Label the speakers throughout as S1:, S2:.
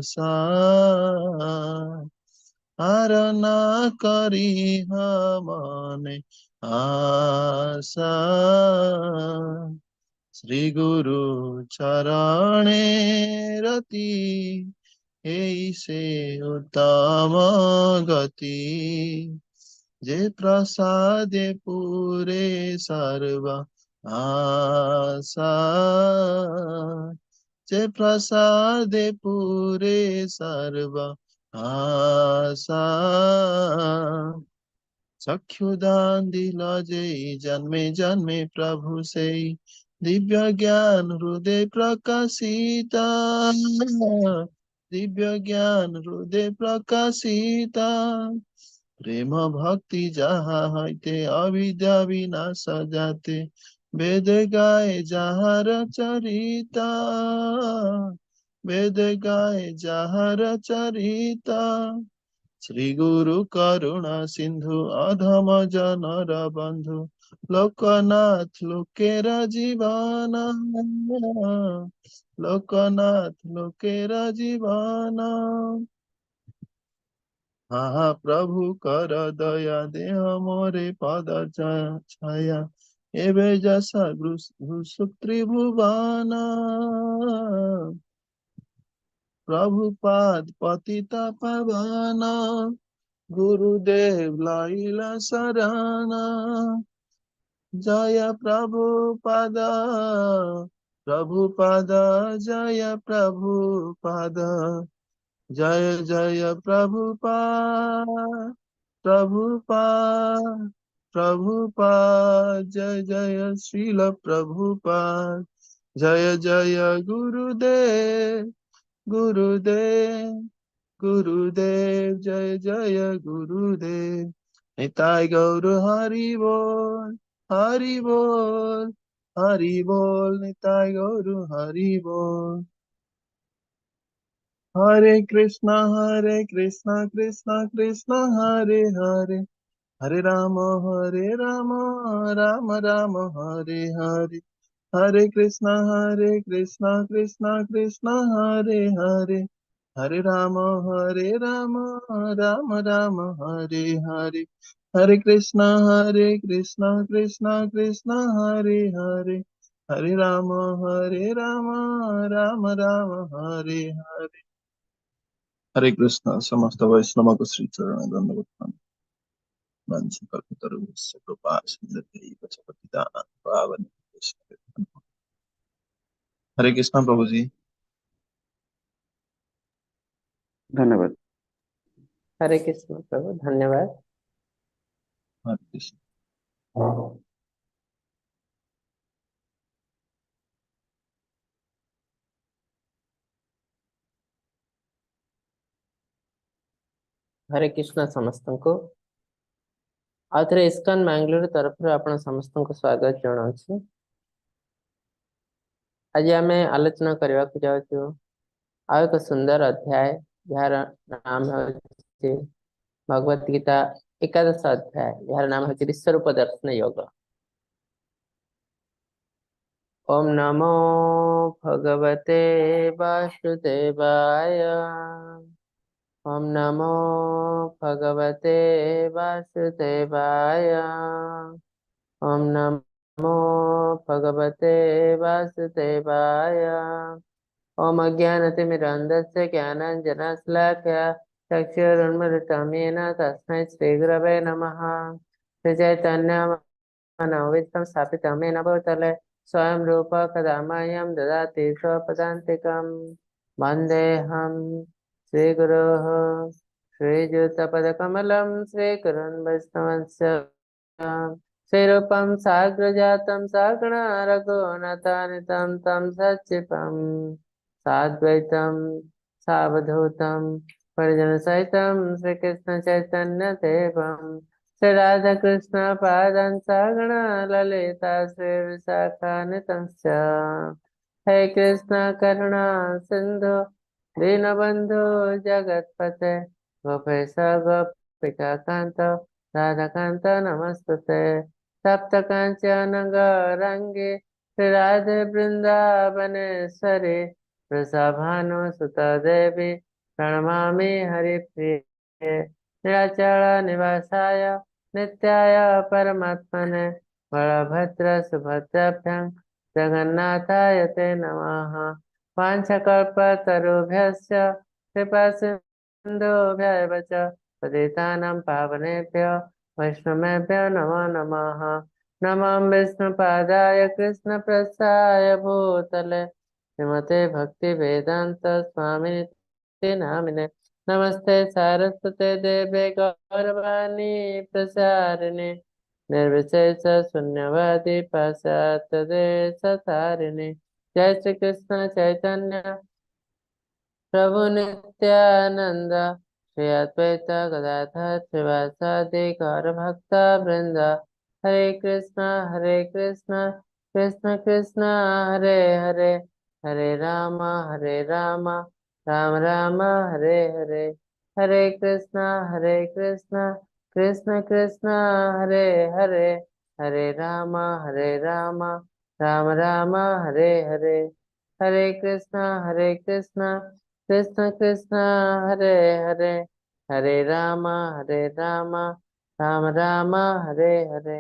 S1: आशा आराधना करी मने आशा श्री गुरु चरणे रति एई से उत्तम गति जे प्रसादे पूरे सर्व आशा जे प्रसादे पूरे सर्व आशा चक्षुदान दिला जय जन्मे जन्मे प्रभु से दिव्य ज्ञान हृदय प्रकाशिता दिव्य ज्ञान हृदय प्रकाशिता प्रेम भक्ति जहा हईते अविद्या विनाश जाते वेद गाए जहार चरिता वेद गाए जहार चरिता श्री गुरु करुणा सिंधु अधम जनर बंधु लोकनाथ लोकेर जीवन लोकनाथ लोकेर जीवन हाँ प्रभु कर दया देह मोरे पद छाया एवे जसा घुसुक त्रिभुवन प्रभुपाद पतित पावन गुरुदेव लाइला शरण जय प्रभुपाद प्रभुपाद जय प्रभुपाद जय जय प्रभुपाद प्रभुपाद प्रभुपाद जय जय श्रील प्रभुपाद जय जय गुरुदेव गुरुदेव गुरुदेव जय जय गुरुदेव निताय गौर हरि बोल हरि बोल हरि बोल निताय गौर हरि बोल हरे कृष्णा कृष्णा कृष्णा हरे हरे हरे राम राम राम हरे हरे हरे कृष्णा कृष्णा कृष्णा हरे हरे हरे राम राम राम हरे हरे हरे कृष्णा कृष्णा हरे हरे हरे राम राम हरे हरे हरे कृष्ण समस्त वैष्णव को श्री चरण दंडवत वंशिकल्पतरुश्च कृपा सिंधुभैव च पतितानां पावनेभ्यो। हरे कृष्ण प्रभु जी।
S2: धन्यवाद।
S3: हरे कृष्ण प्रभु, धन्यवाद।
S1: हरे कृष्ण।
S3: हरे कृष्ण समस्तଙ୍କୁ। आउथरे इस्कन मैंगलोर तरफ आपण समस्तଙ୍କୁ स्वागत जणाउछु। आज आमे आलोचना करबा को जाउछु आ एक सुंदर अध्याय यार नाम है भगवत गीता एकादश अध्याय यार नाम है विश्वरूप दर्शन योग। ओम नमो भगवते वासुदेवाय। ओम नमो भगवते वासुदेवाय। ओम नमो भगवते वासुदेवाय। ओम अज्ञानतिमिरन्धस्य ज्ञानाञ्जनशलाकया चक्षुरुन्मिलितं येन तस्मै श्रीगुरवे नमः। श्रीचैतन्यमनोभीष्टं स्थापितं येन भूतले स्वयं रूप कदा मह्यं ददाति स्वपदान्तिकं। वन्देऽहं श्रीगुरोः श्रीयुतपदकमलं श्रीगुरुन् वैष्णवंश्च श्रीरूपं साग्रजातं सगुणा रघुनाथान्वितं तं सच्चिवं साद्वैतं सावधूतं परिजनसहितं श्रीकृष्ण चैतन्य देवं श्री राधा कृष्ण पादं सगुणा ललिता श्री विशाखान्वितंश्च। हे कृष्ण करुणा सिंधु दीनबन्धु जगत्पते गोपेश गोपिकान्त राधाकान्त नमस्तुते। सप्तकाञ्चन गौराङ्गी श्री राधे वृन्दावनेश्वरी वृषभानुसुता देवी प्रणमामि हरिप्रिये निराचल निवासाय नित्याय परमात्मने बलभद्र सुभद्राभ्यां जगन्नाथाय ते नमः। वाञ्छकल्पतरुभ्यश्च कृपा सिन्धुभ्यैव च पतितानां पावनेभ्यो वैष्णवेभ्यो नमो नमः। नमः विष्णुपादाय कृष्णप्रसाय भूतले श्रीमते भक्ति वेदांत स्वामिनिति नामिने नमस्ते सारस्वते देवे गौरवाणी प्रसारिणे निर्विशेष शून्यवादी पाश्चात्य देशतारिणे। जय श्री कृष्ण चैतन्य प्रभु नित्यानंद श्री अद्वैत गदाधर श्रीवासादि गौर भक्त वृंद हरे कृष्ण कृष्ण कृष्ण हरे हरे हरे राम राम राम हरे हरे हरे कृष्ण कृष्ण कृष्ण हरे हरे हरे राम राम राम हरे हरे हरे कृष्ण कृष्ण कृष्ण हरे हरे हरे राम राम राम हरे हरे।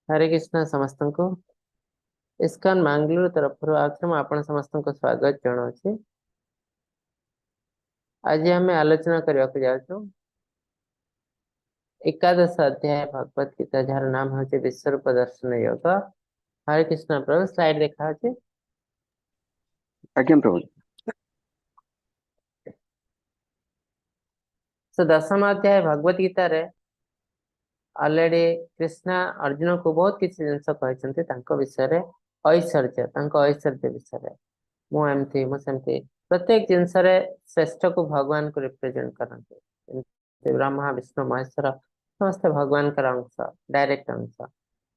S3: हरे कृष्ण समस्त को इस्कन मंगलूर तरफ आपण समस्त को स्वागत जनाऊँ। आज आम आलोचना करने को जाऊँ एकादश अध्याय भगवत गीता जार नाम हूँ विश्वरूप दर्शन योग। हरे कृष्ण प्रभु स्लाइड देखा अच्छे
S2: आज्ञा प्रभु।
S3: तो दशम अध्याय भगवत गीता रे ऑलरेडी कृष्णा अर्जुन को बहुत किसी जिनस कहते विषय ऐश्वर्य विषय मुझे प्रत्येक जिनस श्रेष्ठ को भगवान को रिप्रेजेंट करते ब्रह्मा विष्णु महेश्वर समस्त भगवान का अंश डायरेक्ट अंश।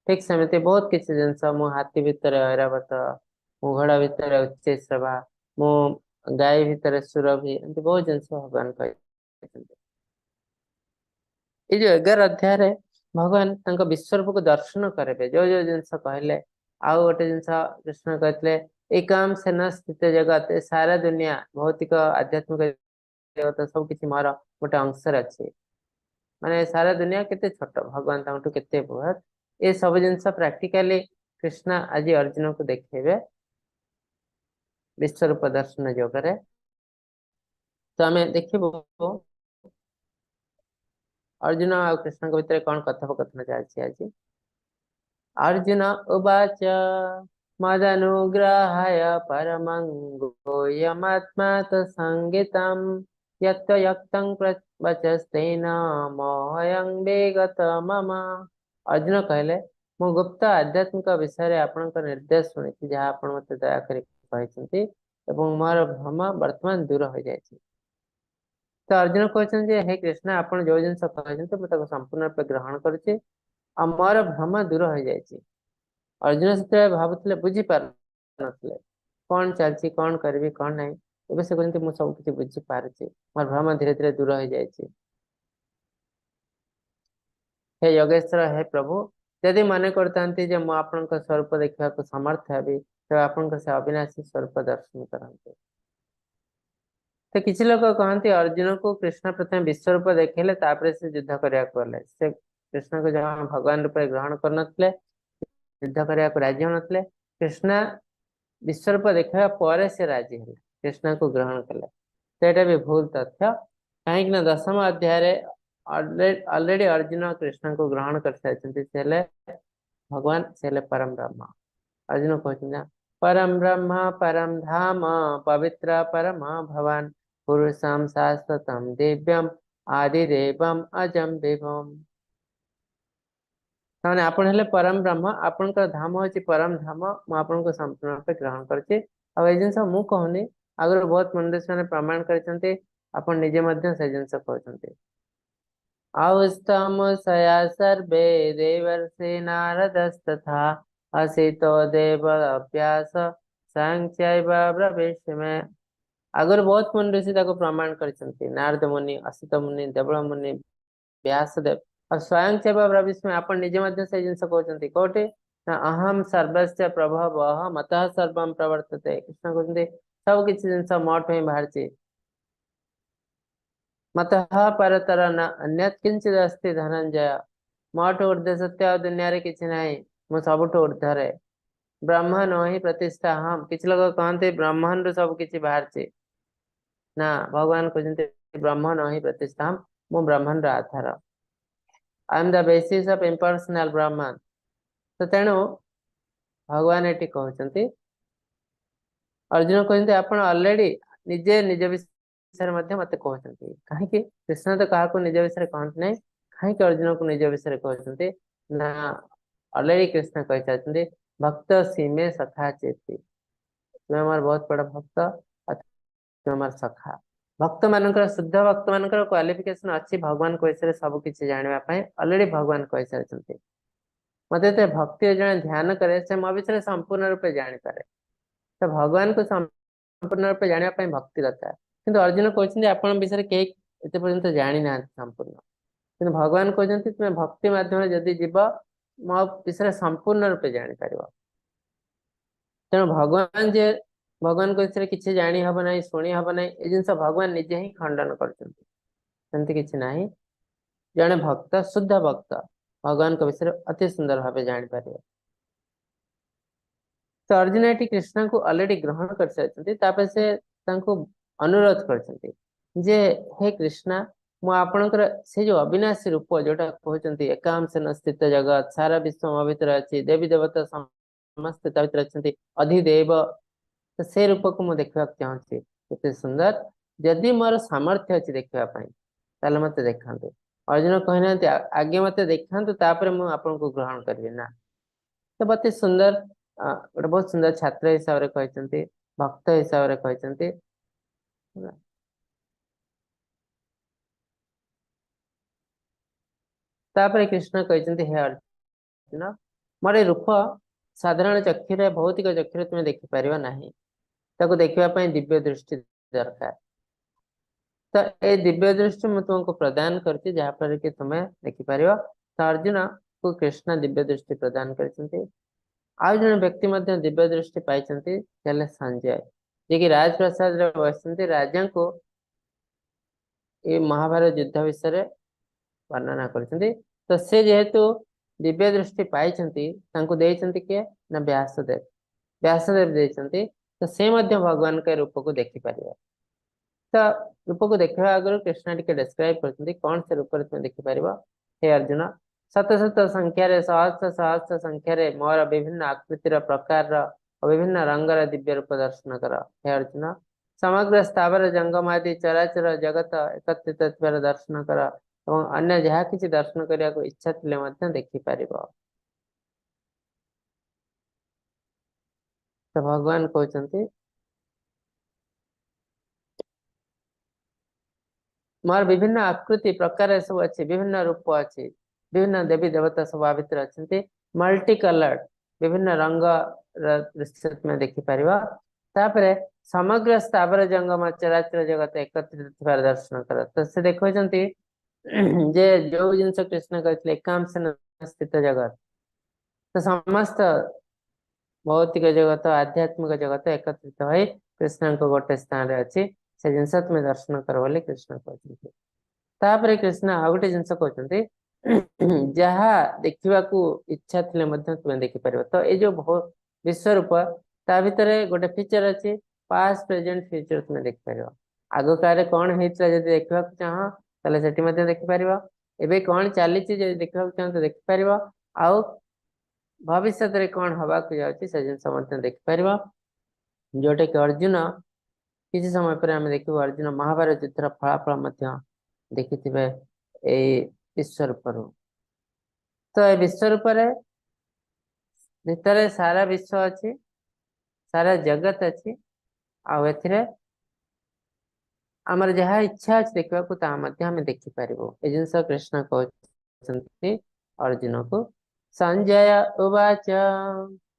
S3: ठीक सेमती बहुत किसी जिनस मु हाथी भितर ऐरावत मु घोड़ा भितर उच्चैश्रवा मु गाय भितर सुरभि एमती बहुत जिनस भगवान कहते। ये जो 11 अध्याय रे भगवान तांको विश्वरूप को दर्शन करेबे जो जो जिनस कहले आउ गोटे जिनस कृष्ण कहते एकाम सेना स्थित जगत सारा दुनिया भौतिक आध्यात्मिक जगत सब किसी मोर गोटे अंश अच्छे माने सारा दुनिया केते छोट भगवान तांटू केते बृहत ये सब जिनस प्रैक्टिकली कृष्ण आज अर्जुन को देखेबे विश्वरूप दर्शन जगह। तो आम देखो अर्जुन और कृष्ण के भितर कौन कथोपकथन चलती आज। अर्जुन उवाच मदनुग्रहाय परमं गुह्यमात्मा संगीतम यक्तं वचस्तेन मोहयं विगत मम। अर्जुन कहले मु गुप्त आध्यात्मिक विषय आपण निर्देश शुणी जहाँ आप मत दयाकोर मोर भ्रम वर्तमान दूर हो जाए। तो अर्जुन कहते हे कृष्ण आप जो जिन कहते संपूर्ण रूप ग्रहण करुचे मोर भ्रम दूर हो जाए। अर्जुन से भावुले बुझी पार नथिले कौन चलती कौन करी कौन ना ए से कहते मुझे सब किसी बुझी पारे मोर भ्रम धीरे धीरे दूर हो जाए। हे योगेश्वर हे प्रभु यदि मन करता मुझे स्वरूप देखा समर्थ हेबी तब आप से अविनाशी स्वरूप दर्शन करते। तो किसी लोग कहते अर्जुन को कृष्ण प्रथम विश्वरूप देखेले से युद्ध करने को गले से कृष्ण को जहाँ भगवान रूप ग्रहण करते युद्ध करने को राजी होते कृष्ण विश्वरूप देखा पर से राजी है कृष्ण को ग्रहण कले। तो यहाँ भी भूल तथ्य कहीं दशम अध्याय ऑलरेडी अर्जुन कृष्ण को ग्रहण कर सारी भगवान से परम ब्रह्म। अर्जुन कहते परम ब्रह्म परम धाम पवित्र परम भवान पुरुषम शाश्वतम दिव्यम आदिदेवम अजम विभम। ताने आपण हेले परम ब्रह्म आपण का धाम होची परम धाम मु आपण को संपूर्ण रूप ग्रहण करछि। अब ए जिनस मु कहनी आगर बहुत मनुष्य माने प्रमाण करछन्ते आपण निजे मध्य से जिनस कहछन्ते आउस्तम सया सर्वे देवर्षि नारदस्तथा असितो देव अभ्यास सांख्यैव ब्रवीष्य में। आगर बहुत मुनि ऋषि प्रमाण करछन्ते नारद मुनि असित मुनि देवल मुनि व्यासदेव और स्वयं सेवा ब्रवीष्य में आपण निजे मध्य से जिनस कहछन्ते कोटे ना अहम सर्वस्य प्रभव मतः सर्वम प्रवर्तते। कृष्ण कहते सब किसी जिनस मोठ में बाहर मतः परतर न अन्यत किंचित अस्ति धनंजय। मोठ ऊर्ध्व सत्य और दुनिया रे किछि नहीं, मु सबुठ ऊर्ध्व रे। ब्रह्मण ही प्रतिष्ठा हम, किछ लोग कहते ब्रह्मांड सब किछि बाहर ना, भगवान कहते ब्रह्मण ही प्रतिष्ठा हम, मु ब्रह्मांड आधार। I am the basis of impersonal ब्रह्मांड। तो तेणु भगवान ये कहते अर्जुन कहते आपण ऑलरेडी निजे निज विषय मत कहते कहीं कृष्ण तो क्या निज विषय कहते ना, कहीं अर्जुन को निज विषय कहते ना, ऑलरेडी कृष्ण कही चाहते भक्त सीमे सखा चेती, तुम्हें हमार बहुत बड़ा भक्त और तुम्हें हमार सखा। भक्त मानकर शुद्ध भक्त मानकर क्वालिफिकेशन अच्छी भगवान को विषय सब किसी जानवाई ऑलरेडी भगवान कही सारी मत भक्ति जन ध्यान करे से मो विषय संपूर्ण रूपे जानीपे। तो भगवान को संपूर्ण रूपे जानापी भक्ति दरकार, किंतु अर्जुन कहते आपण विषय कई एत पर्यंत जानी ना संपूर्ण, कि भगवान कहते तुम्हें भक्ति माध्यम जदि जीव मो विषय संपूर्ण रूपे जापर। तेणु भगवान जे भगवान को विषय किसी जानी हब ना, शुणी हब ना, ये जिन भगवान निजे ही खंडन करते किसी ना। जड़े भक्त शुद्ध भक्त भगवान को विषय अति सुंदर भाव जापर। तो अर्जुन ये कृष्ण को ऑलरेडी ग्रहण कर सारी से अनुरोध कर जे हे कृष्णा मु आपणकर से जो अविनाशी रूप जोटा कहते एकांश न स्थित जगत सारा विश्व मो भीतर अच्छी देवी देवता समस्त भीतर अच्छा अधिदेव, तो से रूप को मुझे देखा चाहूँगी केते सुंदर। जदि मोर सामर्थ्य अच्छी देखापी मत देखा। अर्जुन कहना आगे मत देखा मुझे ग्रहण करी ना। तो बहुत सुंदर गोटे बहुत सुंदर छात्र हिसाब से कहते भक्त हिसाब से कहते। तापर कृष्ण कहते हे अर्जुन मोर रूप साधारण चक्षुरे भौतिक चक्षुरे तुम्हें देखिपार ना, ताको देखापी दिव्य दृष्टि दरकार। तो ये दिव्य दृष्टि मुझे तुमको प्रदान करती जहाँपर कि तुम्हें देखिपार। तो अर्जुन को कृष्ण दिव्य दृष्टि प्रदान करते। आउ जन व्यक्ति दिव्य दृष्टि पाई संजय, जे कि राजप्रसाद बसते राजा को ये महाभारत युद्ध विषय वर्णना करते। तो से जेहेतु दिव्य दृष्टि पाई किए ना व्यासदेव, व्यासदेव देते, तो से भगवान के रूप को देखिपार। तो रूप को देखा आगे कृष्ण टी डिस्क्राइब करते कौन से रूप में देखिपार। हे अर्जुन शत शत संख्यार सहस्र सहस्र संख्यार मोर विभिन्न आकृतिर प्रकार विभिन्न रंगर दिव्य रूप दर्शन कर। हे अर्जुन समग्र स्थावर जंगमादि चराचर जगत एकत्रित दर्शन कर और अन्य जहाँ किसी दर्शन करने को इच्छा थे देखिपार। तो भगवान कहते मोर विभिन्न आकृति प्रकार सब अच्छी, विभिन्न रूप अच्छी, विभिन्न देवी देवता सब आ भर अच्छा मल्टी कलर्ड विभिन्न रंग दृश्य में देखिपार। तापर समग्र स्थावर जंगम चराचर जगत एकत्रित दर्शन कर। तो से देखते जे जो जिन कृष्ण कहते एकांश स्थित जगत, तो समस्त भौतिक जगत आध्यात्मिक जगत एकत्रित हो कृष्ण को गोटे स्थान अच्छी से जिनस तुम्हें दर्शन कर बोले कृष्ण कहते। तापर कृष्ण आ गोटे जिन कहते जहाँ देखा इच्छा थे तुम्हें देखिपार। तो ये जो विश्व रूप ता भीतर गोटे फीचर अच्छी पास्ट प्रेजेंट फ्यूचर तुम्हें देखिपार। आग काले कौन होता है देखा चाह ताले से देखिपार, एवं कौन चली देखा चाह तो देखिपार, आउ भविष्य में कौन हवा जाऊँगी से जिन देखिपार। जोटा कि अर्जुन किसी समय पर आम देखू अर्जुन महाभारत युद्धर फलाफल देखि विश्व रूप। तो ये विश्व रूप भीतर सारा विश्व अच्छी सारा जगत अच्छी आमर जहाँ इच्छा अच्छे देखा आम देखिपार। ये जिन कृष्ण कहते अर्जुन को। संजय उवाच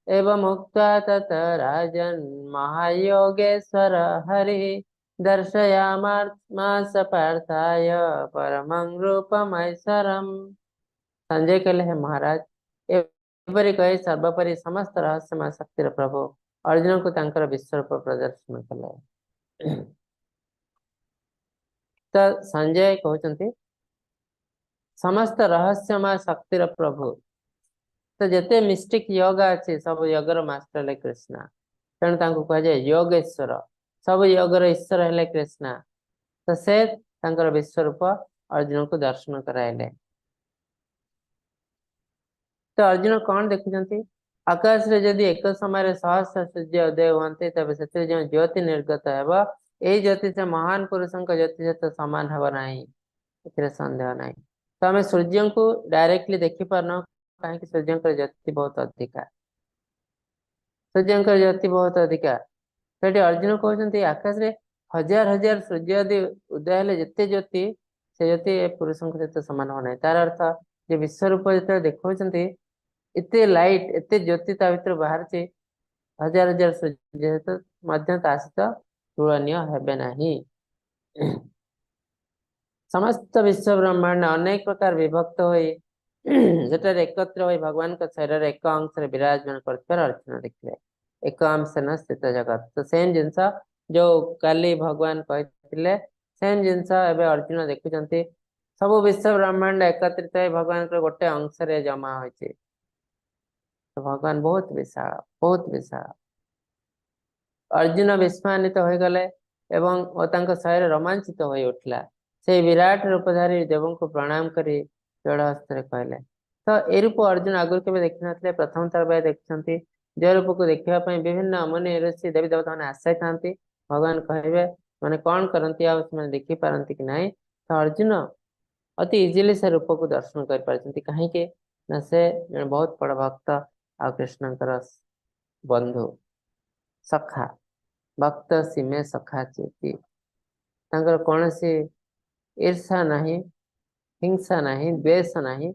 S3: एवं उक्त्वा तत राजन् महायोगेश्वर हरि दर्शयामास पार्थाय परमं रूपमैश्वरम्। संजय कहले हे महाराज ଏପରି କହି ସର୍ବୋପରି ସମସ୍ତ ରହସ୍ୟମୟ ଶକ୍ତିର ପ୍ରଭୁ अर्जुन को तांकर विश्वरूप प्रदर्शन कले। तो संजय कहते समस्त रहस्यमय शक्तिर प्रभु तो जिते मिस्टिक योग अच्छे सब योगर मास्टर है कृष्णा तेणु कह जाए योगेश्वर सब योगर ईश्वर है कृष्णा तो से विश्वरूप अर्जुन को दर्शन कराइले। तो अर्जुन कौन देखुंत आकाश रे जदि एक समय सहस्र सूर्य उदय हुए तब से जो ज्योति निर्गत है यही ज्योति से महान पुरुषों ज्योति सहित सामान हम ना सन्देह ना। तो आम सूर्य को डायरेक्टली देखी पारन कहीं सूर्य ज्योति बहुत अधिका सूर्य ज्योति बहुत अधिका। तो ये अर्जुन कहते आकाश रे हजार हजार सूर्य यदि उदय हेले जिते ज्योति से ज्योति पुरुषों सहित सामान हो ना। तार अर्थ जो विश्वरूप जो देखते इतने लाइट एते ज्योति ता भीतर बाहर हजार हजार सूर्य तो सहित तुलनीय हेबे नहीं। समस्त विश्व ब्रह्मांड अनेक प्रकार विभक्त होई जेटार एकत्र होई भगवान का शरीर एक अंश रे विराजमान करते अर्जुन देखिले एक अंश न स्थित जगत। तो सेम जिनस जो काली भगवान कहते सेम जिनस एबे अर्जुन देखुचंती सब विश्व ब्रह्मांड एकत्रित होई भगवान को गोटे अंश रे जमा होइछि। तो भगवान बहुत विशाल बहुत विशाल। अर्जुन विस्मानित हो गले एवं शरीर रोमांचित हो उठला से विराट रूपधारी देवों को प्रणाम करी जोड़ हस्त कहले। तो ए रूप अर्जुन आगुरी केबे देखि नथिले प्रथम थर बाय देखछंती जो रूप को देखिबा विभिन्न मुनि ऋषि देवी देवता ने आशा था भगवान कहबे माने कौन करंती आ माने देखि पारंती कि नहीं। तो अर्जुन अति इजिली से रूप को दर्शन कर पारछंती कहीं के ना से बहुत बड़ भक्त आ कृष्णकर बंधु सखा भक्त सीमे सखा चेती कौन सी ईर्षा नहीं हिंसा नहीं द्वेष नहीं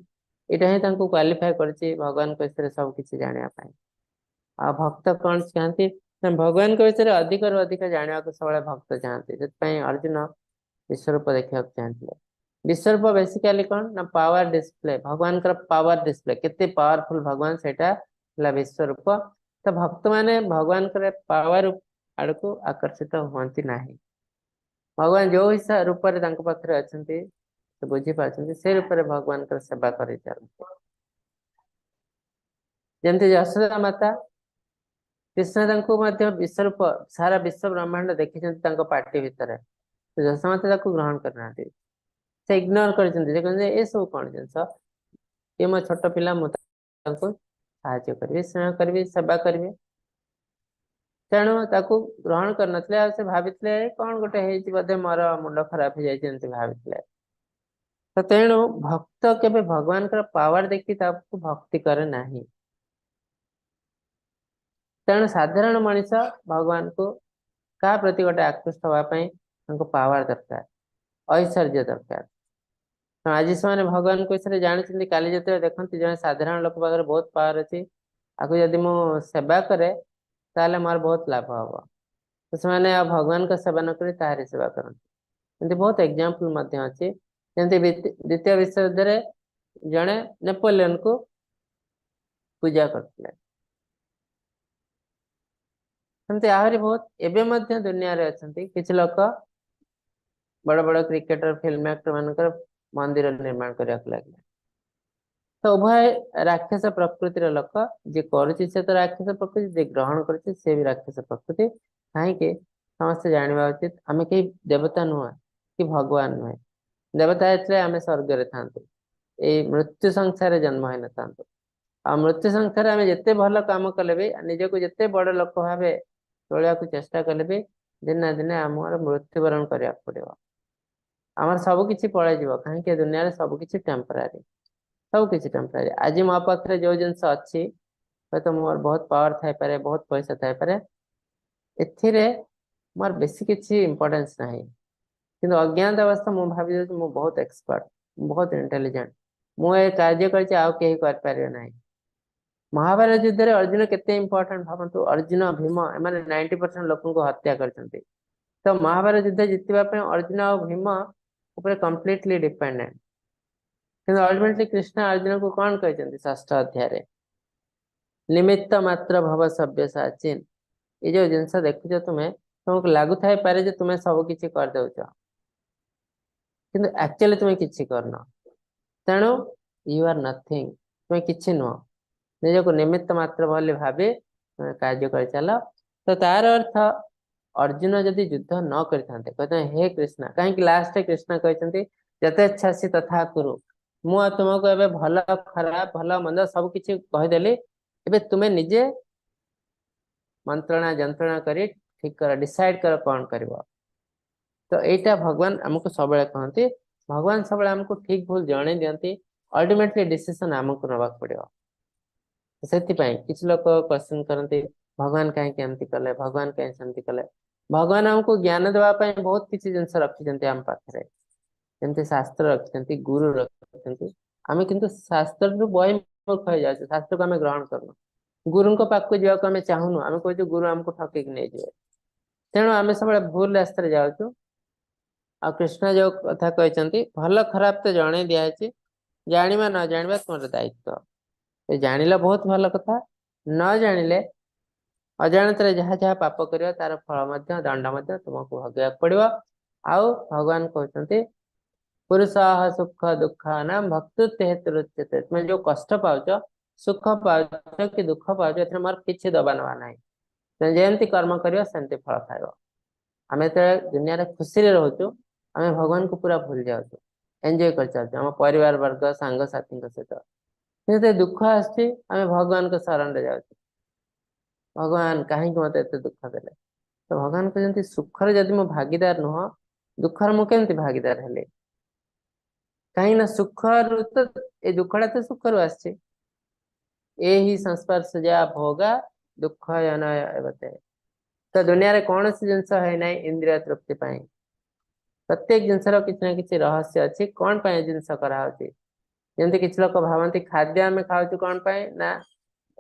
S3: यहाँ ही क्वालिफाई करछि भगवान को विषय सब किसी जाना आ भक्त कौन चाहती भगवान को विषय अधिक रु अधिक जाना को सब भक्त चाहती से अर्जुन विश्वरूप देखा चाहते। विश्वरूप बेसिकली कौन ना पावर डिस्प्ले भगवान का पावर डिस्प्ले केते पावरफुल भगवान सेटा विश्वरूप। तो भक्त माने भगवान कर पावर आड़ को आकर्षित हुंती नहीं भगवान जो हिसाब रूप पाखे अच्छा बुझी पार्टी से रूप में भगवान का सेवा कर जमती यशोदा माता कृष्ण विश्वरूप सारा विश्व ब्रह्मांड देखी पार्टी भितर तो यशोदा माता ग्रहण करना से इग्नोर कर सब कौन जिनस ये मो छोट पिला मुझे साहाଯ୍य करी स्नेह करी सेवा करी तेणु ग्रहण कर से भाभी कौन गोटे बोधे मोर मुंड खराब हो जाए भाभी। तो तेणु भक्त केबे भगवान का पावर देखी भक्ति करे नहीं। तेणु साधारण मनीष भगवान को क्या प्रति गोटे आकृष्ट होगापी पावर दरकार ऐश्वर्य दरकार। तो आज से भगवान को विषय जानते काली जो देखते जन साधारण लोक पाखे बहुत पावर अच्छी आपको जदि मु सेवा करे ताले मोर बहुत लाभ हम तो से भगवान का सेवा न करी ताहारी सेवा करते बहुत एग्जाम्पल अच्छी जमती द्वितीय विश्व युद्ध जड़े नेपोलियन को पूजा करते आहरी बहुत एवं दुनिया रे अछंती किछ लोक बड़ बड़ क्रिकेटर फिल्म एक्टर मानकर मंदिर निर्माण करने लगे। तो उभय राक्षस प्रकृतिर लोक जे करुछि से तो राक्षस प्रकृति जे ग्रहण करुछि से भी राक्षस प्रकृति कहीं समस्त जानवा उचित आम कहीं देवता नुह कि भगवान नुहे देवता आम स्वर्ग था मृत्यु संसार जन्म हो न आ मृत्यु संसार आम जिते भल कम कले भी निजक जिते बड़ लोक भाव चलिया चेष्टा कले भी दिन ना दिन आम मृत्युवरण करने पड़ो आमर सबकि पलैज कहीं दुनिया में सबकि टेम्परारी सबकि टेम्परारी। आज मो पाखे जो जिनस अच्छी हे तो मोर बहुत पावर थाई पारे बहुत पैसा थाई पारे एथिरे मोर बेसी किसी इंपोर्टेंस नहीं किंतु अज्ञात अवस्था मुझे भावी मु बहुत एक्सपर्ट बहुत इंटेलिजेंट मुझे कार्य कर महाभारत युद्ध में अर्जुन केते इंपोर्टेंट भावतु अर्जुन भीम एम 90% लोक हत्या करते। तो महाभारत युद्ध जितवाई अर्जुन और भीम ऊपर कंप्लीटली डिपेंडेंट किंतु अल्टीमेटली कृष्ण अर्जुन को कौन कहते षष्ठ अध्याय निमित्त मात्र भव सव्यसाची ये जो जिनस देखुच तुम्हें तुमको लगुथाई पारे जे तुम्हें सब किछि कर दउछ किंतु एक्चुअली तुम्हें किछि करन तेणु यू आर नथिंग तुम्हें किछि नुह निजको निमित्त मात्र बोली भाबे तुम्हें कार्य कर चल तो तार अर्थ अर्जुन जदि युद्ध न करते कहते हे कृष्ण कहीं लास्ट कृष्ण कहते यथेच्छासी तथा कुरु मु तुमको एबे भल खराब भल मंद सब किछि कहिदेली एबे तुम्हें निजे मंत्रणा जंत्रणा करी ठीक कर डिसाइड कर कौन करबो तो एटा भगवान हमको सब कहते भगवान सब हमको ठीक भूल जणे दियंती अल्टीमेटली डिसीजन हमको नबाक पड़ियो से किसी लोग क्वेश्चन करते भगवान कहीं एमती कले भगवान कहीं सेमती कले भगवान हमको ज्ञान देवाई बहुत किसी जिन रखिंट आम पाखे जमती शास्त्र रखिंट गुरु रखिंट आम किंतु शास्त्र बही मूर्ख हो जाए शास्त्र को आम ग्रहण करनु गुरु पाक जावाक आम चाहूनु आम कहू गुरु आमको ठकिक नहीं जाए तेणु आम सब भूल रास्त जाऊँ आ कृष्ण जो कथा कहते भल खराब तो जन दिखाई जाना न जाना तुम दायित्व जानिला बहुत भल कथा न जानिले अजाणत जहाँ जहाँ पाप कर तार फल दंड तुमको भोग पड़ो आउ भगवान कहते पुरुष सुख दुख नाम भक्तुत्व हेतु रुच्यते तुम जो कष्ट पाच सुख पाच कि दुख पाच ए मोर किसी दबा नवा ना तुम जमती कर्म कर सेमती फल खाइब आम जो दुनिया खुशी रोचु आम भगवान को पूरा भूल जाऊँ एंजॉय कर चलते आम परिवार वर्ग सांग साथी सहित दुख आसुच्छी आम भगवान को शरण रे जाऊँ भगवान कहीं मत एत दुख देले तो भगवान कहते सुखर जदि मो भागीदार नुह दुखर मुझे भागीदार हेले कहीं सुख तो ये दुखड़ा तो सुख रू आसी संस्पर्श जा भोगा दुख बते तो दुनिया रे कौन सी जिनस है ना इंद्रिय तृप्ति पाई प्रत्येक जिनसर किसी ना किसी रहस्य अच्छी कौन पाई जिनस कराई जमती किसी लोग भावती खाद्य आम खाऊ कौन पाई ना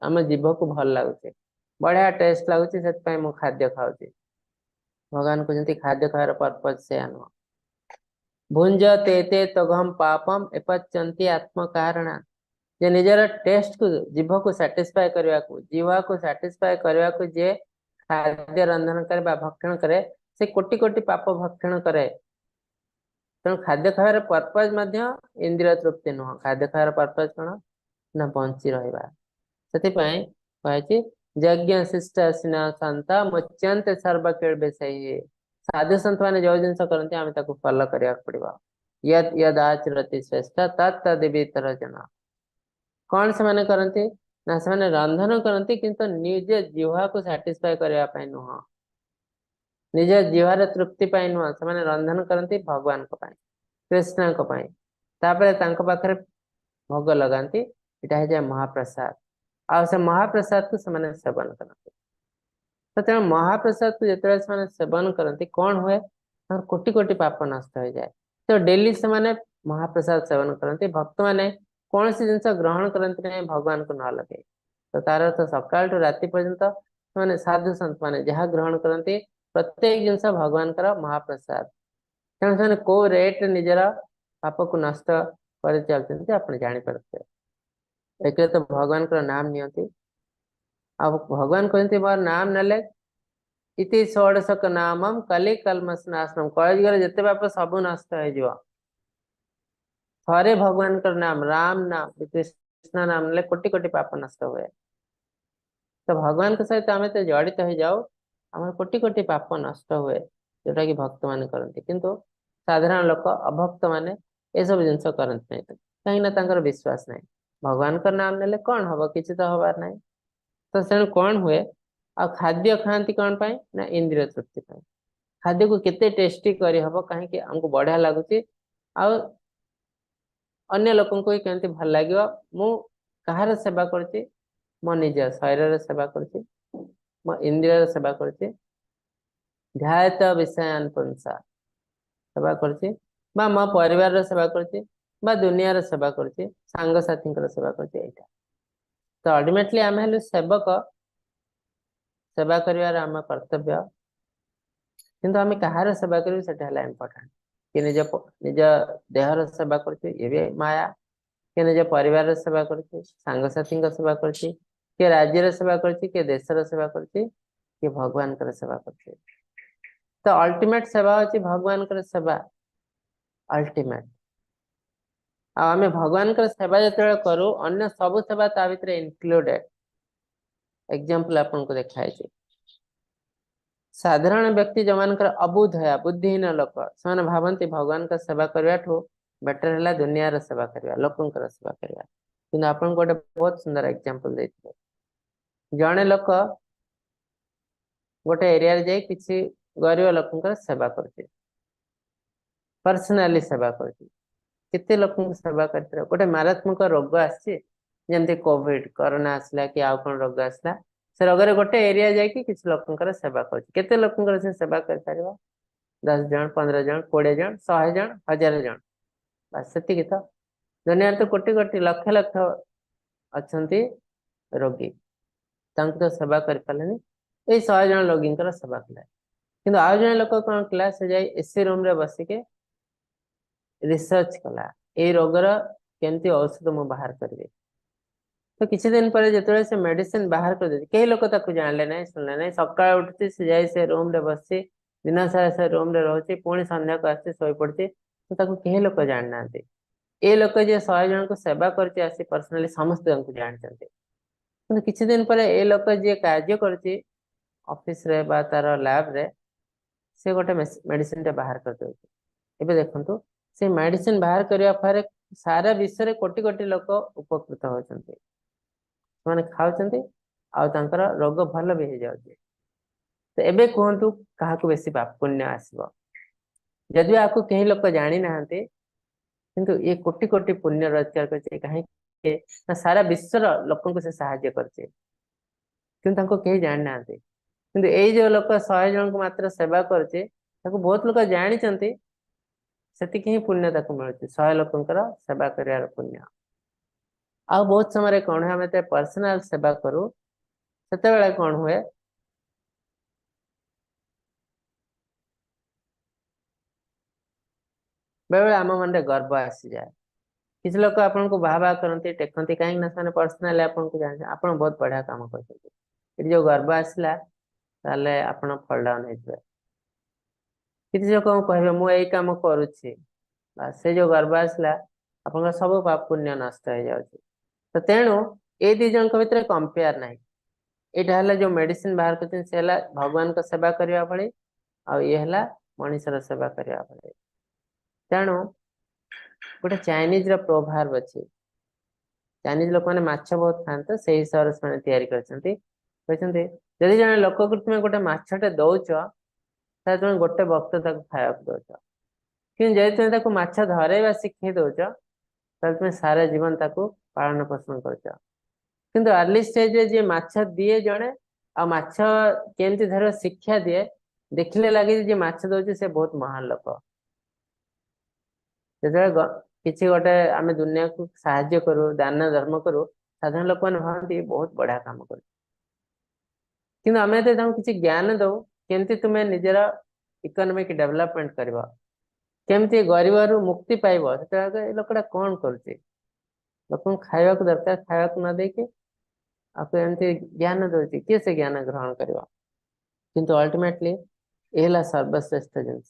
S3: आम जीभ को भल लगुच बढ़िया टेस्ट लगुच से खाद्य खाऊ भगवान कहते खाद्य खार पर्पज से नुह भुंज ते तघम पापम एपच्यंती आत्म कारण जे निजर टेस्ट को जीभ को साटिस्फाई करने को जीवा को साटिस्फाई करने को जे खाद्य रंधन करे भक्षण करे से कोटि कोटि पाप भक्षण करे तेणु खाद्य खावार पर्पज इंद्रिय तृप्ति नुह खाद्य खावार पर्पज कौन ना बंची रहा से यज्ञ शिष्ट संता मुच्यंत सर्वकील विषय साधु संत मैंने जो जिन करते आम फॉलो करा पड़ो यद यद आचरती श्रेष्ठ तत्तर जना कौन से माने करती ना से माने रंधन करती किंतु निज जीवा को साटिस्फाई करने नुह निज जीवार तृप्ति नुह से माने रंधन करती भगवान कृष्ण पाखे भोग लगाती यहाँ है महाप्रसाद आ से महाप्रसाद को से सेवन करते तो तेना महाप्रसाद को जिते से सेवन करती कौन हुए कोटि कोटि पाप नष्ट हो जाए तो डेली से महाप्रसाद सेवन करते भक्त मैंने कौन सी जिनस ग्रहण करते नहीं भगवान को न लगे तो तार तो सकाल टू राति पर्यंत से साधु संत मैंने जहाँ ग्रहण करते प्रत्येक जिनस भगवान महाप्रसाद तेणु से कौ रेट निजर पाप को नष्ट कर चलते आप जापे एक तो भगवान का नाम नियंती अब भगवान कहते मोर नाम नेले इति षोडशक नामम कली कलमसनाशनम कलयुग जिते बाप सब नष्ट हो थे भगवान का नाम राम नाम कृष्ण नाम नेले कोटि कोटि पाप नष्ट हुए तो भगवान के सहित आम तो जड़ित हो जाऊ आम कोटि कोटि पाप नष्ट हुए जोटा कि भक्त मान करते किंतु साधारण लोक अभक्त माने ये सब जिन करते नहीं कहीं विश्वास नहीं भगवान का नाम नेले कौन हम किसी तो हबार ना तो से कौन हुए आ खाद्य खाती कौन पाई ना इंद्रिय तृप्ति पाई खाद्य को केते टेस्टी करी हबो कहीं हमको बढ़िया लगुच अन्य लोक भी केमती भल लगे मु कहार सेवा करती मो निज शरीर सेवा करती मो इंद्रिय सेवा करती ध्यात विषयान पुंसा सेवा करती मो परिवार सेवा करती दुनिया सेवा करती सांग साथी सेवा करती यहाँ तो अल्टीमेटली आम हेलु सेवक सेवा करिवार आम कर्तव्य किंतु आम कहार सेवा करूँ से इम्पोर्टेंट कि निज निज देहर सेवा करती ये भी माया कि निज परिवार सेवा करती सांग साथी सेवा करती किए राज्यर सेवा करछि किए देशर सेवा करछि किए भगवान कर सेवा करछि तो अल्टीमेट सेवा होछि भगवान कर सेवा अल्टीमेट आमे भगवान कर सेवा जतबे करू अन्य सब सेवा ता भितर इंक्लूडेड एग्जांपल आपन को देखाय छै साधारण व्यक्ति जो मानकर अबुध है बुद्धिहीन लोक से भावती भगवान का सेवा करने बेटर है दुनिया रो सेवा करवा लोकों कर सेवा करवा कि आपन गोटे बहुत सुंदर एग्जांपल देथिले जने लोक गोटे एरिया रे जाई किछि गरीब लोकों कर सेवा करते पर्सनली सेवा करते केते लोकों की सेवा करते गोटे मारात्मक रोग आछि जेमते कोविड कोरोना आसला कि आउ कोन रोग आसला से रोग गोटे एरिया जाकि किसी लोक सेवा करते लोक सेवा कर 10 जन 15 जन 20 जन 100 जन 1000 जन बस से तो दुनिया तो कोटि कोटि लक्ष लक्ष अच्छा रोगी तो सेवा कर पारे 100 जन रोगी सेवा कला कि आउ जन लोक कौन कला से जाई एसी रूम रे बसिके रिसर्च कला ए रोगर केमती औषध मु बाहर करी तो किसी दिन पर जो से मेडिसिन बाहर कर दे कई लोग ताको जानले ना सुनले ना सकाळ उठती से जाई से रूम रे बसी दिन सारा से रूम रे रहती पुणी संध्या को आसी सोई पड़ती तो ताको कई लोग जान ना ए लोक जे 100 जन को सेवा करती आसी पर्सनली समस्त जन को जानते किंतु किसी दिन पर ए लोक जे कार्य करती ऑफिस रे बा तार लैब रे से गोटे मेडिसिन टे बाहर कर दे एबे देखंतु से मेडिसिन बाहर करिया पर सारा विश्व रे कोटि कोटि लोक उपकृत होचंती माने खाउचंती आ तांकर रोग भल भी हो जाउची तो एबे कहंतु काहा को बेसी पाप पुण्य आसीबो जदि आपको कहीं लोग जानी नाहंते किंतु ये कोटि कोटि पुण्य रोजगार करछे काहे के ना सारा विश्व रो लोकन को से सहायता करछे किंतु तांको कहीं जान नाहंते किंतु एई जो लोक 100 जन को मात्र सेवा करछे ताको बहुत लोग जानी चंती सेति कहीं पुण्य ताको मिलुची 100 लोकनकर सेवा करियार पुण्य आ बहुत समय कौन है हमें पर्सनल सेवा करू सेते बेले कौन हुए बेले आम मन गर्व आसी जाए किसी लोग आपन को बाहा करती टेकती कहीं पर्सनाली आपन को जान आप बहुत बढ़िया काम कर जो गर्व आसला ताले आपन फल डाउन हो किसी लोग कहे मुझे कम करुच्ची से जो गर्व आसला आप सब पाप पुण्य नष्ट हो जाए तो तेणु ए दी जन भीतर कंपेयर ना यहाँ जो मेडिसिन बाहर कर भगवान को सेवा करने भली आ ये मनुष्यर सेवा करने भली तेणु गोटे चाइनीज रो प्रोभार्ब अच्छी चाइनीज लोक मैंने माछ बहुत खाते से हिसाब से तैयारी करछंती जदि जने लोक को तुम गोटे माछटे दौच तुम गोटे वक्त खाया दौच कि जब तुम माछ धरेवा शिखी दौच तुम सारा जीवन ताको पालन पोषण कर किंतु अर्ली स्टेज रे जे माछ दिए जड़े आ माछ केमती धर शिक्षा दिए देखले लगे जे माछ दौचे से बहुत महान लोक जो किसी गोटे आम दुनिया को साहाय्य करू दान धर्म करू साधारण लोक मैंने भावती बहुत बढ़िया काम कर किंतु आम किसी ज्ञान दो केमती तुम्हें निजर इकोनॉमिक डेवलपमेंट कर केमती गरीब रु मुक्ति पाइब से लोकटा कौन करुचे लोक खावा दरकार खावा न देके आपको एमती ज्ञान दौर किए से ज्ञान ग्रहण कर किंतु अल्टीमेटली ये सर्वश्रेष्ठ जिनस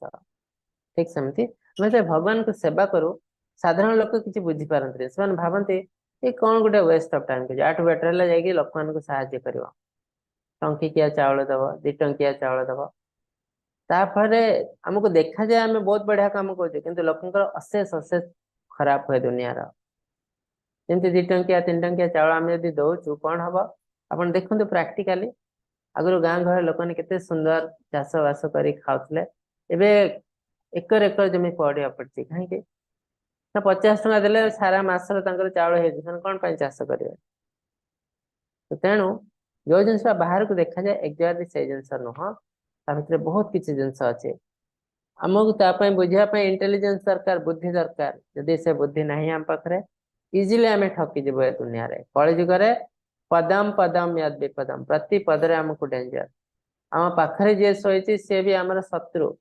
S3: ठीक सेमती मैं भगवान को सेवा करूँ साधारण लोक किसी बुझी पारती से भावती ये कौन गोटे वेस्ट ऑफ टाइम कर बेटर है जाकि लोक मान साहाय्य कर टंकिकिया चाउल दब 2 टंकिया चाउल दब तापर आमको देखा जाए आम बहुत बढ़िया काम कर लोकंर अशेष अशेष खराब हुए दुनियार जमी 2 टंकिया 3 टंकिया चाउल आम जब दौचु कौन हम आप देखते प्राक्टिकाली आगुरी गाँ घर लोक केते सुंदर चाष बास कर खाऊले एवं एकर एकर जमी पड़ा पड़ी कहीं 50 टका देले सारा मासर चाउल हो कौन चाष करेंगे तो तेणु जो जिन बाहर को देखा जाए एक्जाक्टली से जिनस नुह भर बहुत किसी जिनस अच्छे आमको तापाई बुझापी इंटेलिजेंस दरकार बुद्धि दरकार जदि से बुद्धि ना आम पाखे इजिली आम ठकीजु ए दुनिया कलिजुगे पदम पदम यद विपदम प्रति पदरे आमको डेंजर आम पाखे जी शोची सी भी आमर शत्रु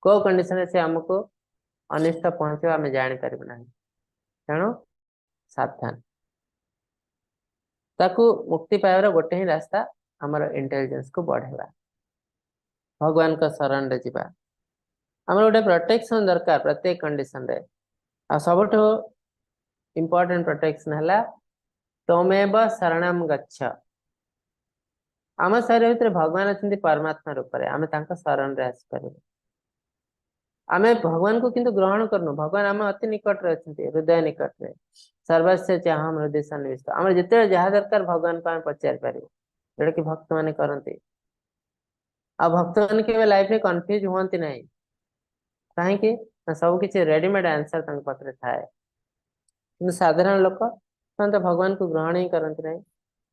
S3: को कंडीशन से आमको अनिष्ट पहुंचे आम जापर ना तेणु सावधान ताकू मुक्ति पाइबार गोटे ही रास्ता आमर इंटेलिजेंस को बढ़ेगा भगवान का शरण रे जीवा आमर गोटे प्रोटेक्शन दरकार प्रत्येक कंडीशन रे आ सबठो इम्पोर्टेंट प्रोटेक्शन है तमेव शरणम गच्छ आम शरीर भितर भगवान अच्छा परमात्मा रूप में आम शरण रे आसपर आम भगवान को किंतु ग्रहण करनु भगवान आम अति निकट रे अच्छा हृदय निकट रे सर्वस्व चाहम हृदय सन्निविष्ट आम जिते जहाँ दरकार भगवान को आम पचारि पार जोटा कि भक्त मैंने करते आ भक्त मैंने केवल लाइफ में कन्फ्यूज हुआ ना कहीं सब किसी रेडीमेड आंसर पाखे थाए कि साधारण लोक तो भगवान को ग्रहण ही करती ना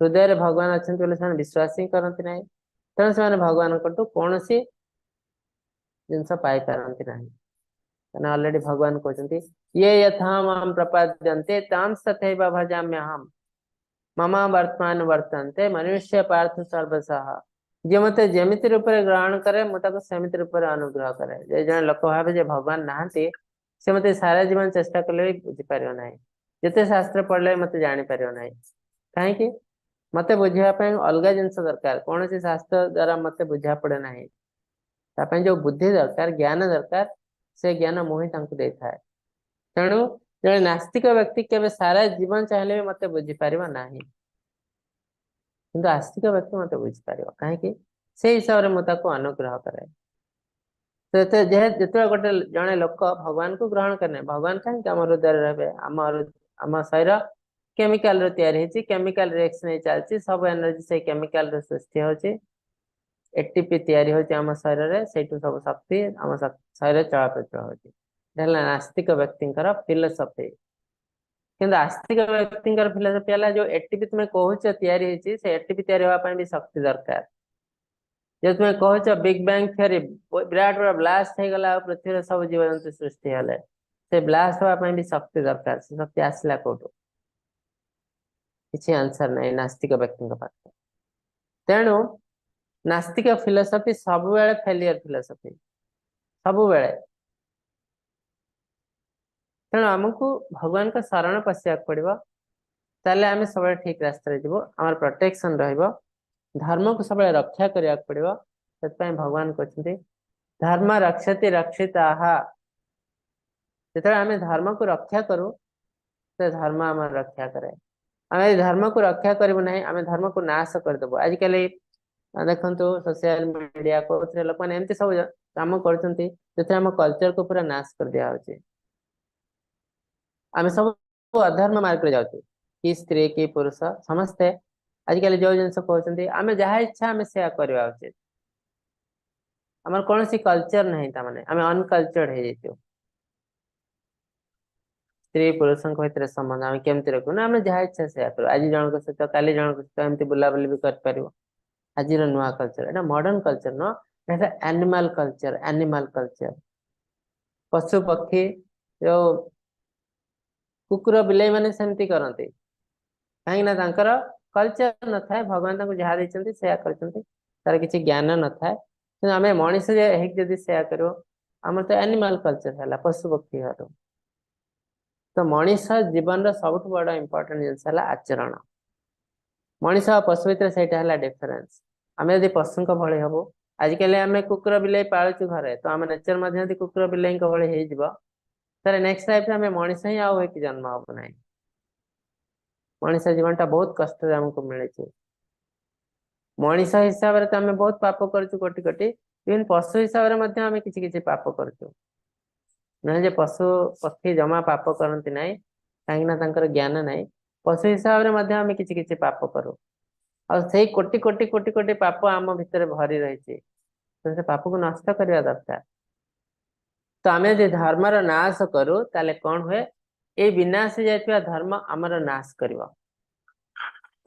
S3: हृदय रे भगवान अच्छा विश्वास ही करती ना तेणु से भगवान को कौन सी जिनस पारती ना ऑलरेडी भगवान कहते ये यथा माम प्रपद्यन्ते तां तथैव भजाम्यहम् मम वर्तमान वर्तन्ते मनुष्य पार्थ सर्वशः जे मते जेमिति रूप ग्रहण करे मुझे सेमिति रूप अनुग्रह करे जे जन लोक भावे जे भगवान नहांती से मते सारा जीवन चेष्टा कले भी बुझीपार ना जिते शास्त्र पढ़ले मते जानी पार ना कहीं मते बुझापी अलग जिनस दरकार कौन सी शास्त्र द्वारा मते बुझा पड़े ना जो बुद्धि दरकार ज्ञान दरकार से ज्ञान मुही दे था तेणु जो नास्तिक व्यक्ति के सारा जीवन चाहिए भी मते बुझीपार ना किंतु आस्तिक व्यक्ति मत बुझीपार कहीं से हिसाब से मुझे अनुग्रह करे तो जिते गोटे जड़े लोक भगवान को ग्रहण करने भगवान कहीं आम हृदय रहे आम शरीर केमिकल केमिकल रिएक्शन ही चलती सब एनर्जी से केमिकल सृष्टि होची एटीपी तैयारी होची आम शरीर रे सेठू सब शक्ति आम शरीर चलाचल होची नास्तिक व्यक्ति फिलोसफी किंतु आस्तिक व्यक्ति फिलोसफी है जो एटीपी तुम्हें कहूच तैयारी से एटीपी तैयारी होगा भी शक्ति दरकार जो तुम्हें कहूच बिग बैंग थ्योरी विराट बड़ा ब्लास्ट हो गला पृथ्वी सब जीवजंतु सृष्टि हेले से ब्लास्ट होगा भी शक्ति दरकार से शक्ति आसला कौटू किसी आंसर नहीं नास्तिक व्यक्ति पाखे तेणु नास्तिक फिलोसफी सब फेलियर फिलोसफी सब तेणु आमको भगवान का शरण पशिया पड़ो ताले आम सब ठीक रास्ते जीव आम प्रोटेक्शन धर्म को सब रक्षा करने पड़ो से भगवान कहते धर्म रक्षति रक्षिता जो आम धर्म को रक्षा करूँ तो धर्म आम रक्षा करे आम धर्म को रक्षा करूँ ना आम धर्म को नाश करदेव आजिकल देखो सोशल मीडिया को लोक मैंने एमती सब कम कर कल्चर को पूरा नाश कर दिया आम सब अधर्म मार्ग जाऊँ कि स्त्री कि पुरुष समस्ते आजिकल जो जिन कहते आम जहाँ इच्छा आम से करवा उचित आम कौन सी कल्चर नहीं आम अनकल्चर्ड हो जाइए स्त्री पुरुष भर संबंध आम केमती रखू ना आम जहाँ इच्छा से करूँ आज जन सहित काली जन सहित एमती बुलाबुली भी कर आज नुआ कल्चर एटा मॉडर्न कल्चर न एनिमल कल्चर पशु पक्षी जो कुकुर बिलाई मैंने सेमती करते कहीं कल्चर न था भगवान जहाँ देते तार किसी ज्ञान न था आम मनीष जदि से कर तो एनिमल कल्चर है पशु पक्षी घर तो मनीष जीवन सब बड़ इम्पोर्टेंट जिनस आचरण मनीष पशु भर से डिफरेन्स आम यदि पशु भाई हबू आजिकल आम कुकुर बिलाई पालुचु घरे तो आम नेचर मध्य कुकुर बिलाई भाई हो नेक्स्ट लाइफ आम मनीष ही आउ कि जन्म हम ना मनीष जीवन टा बहुत कष्ट आमको मिले मनीष हिसाब से आम बहुत पाप करुँ कोटि कोटि इवन पशु हिसाब से किसी पाप करुँ ना पशु पक्षी जमा पाप करती ना कहीं ज्ञान ना पशु हिसाब से आम किसी पाप करूँ और से कोटि कोटि कोटि कोटि पाप आम भितर भरी रही तो से पाप को नष्ट करवा दरकार तो आम यदि धर्मर नाश करूँ ताले कौन हुए ये विनाश जाइए धर्म आमर नाश कर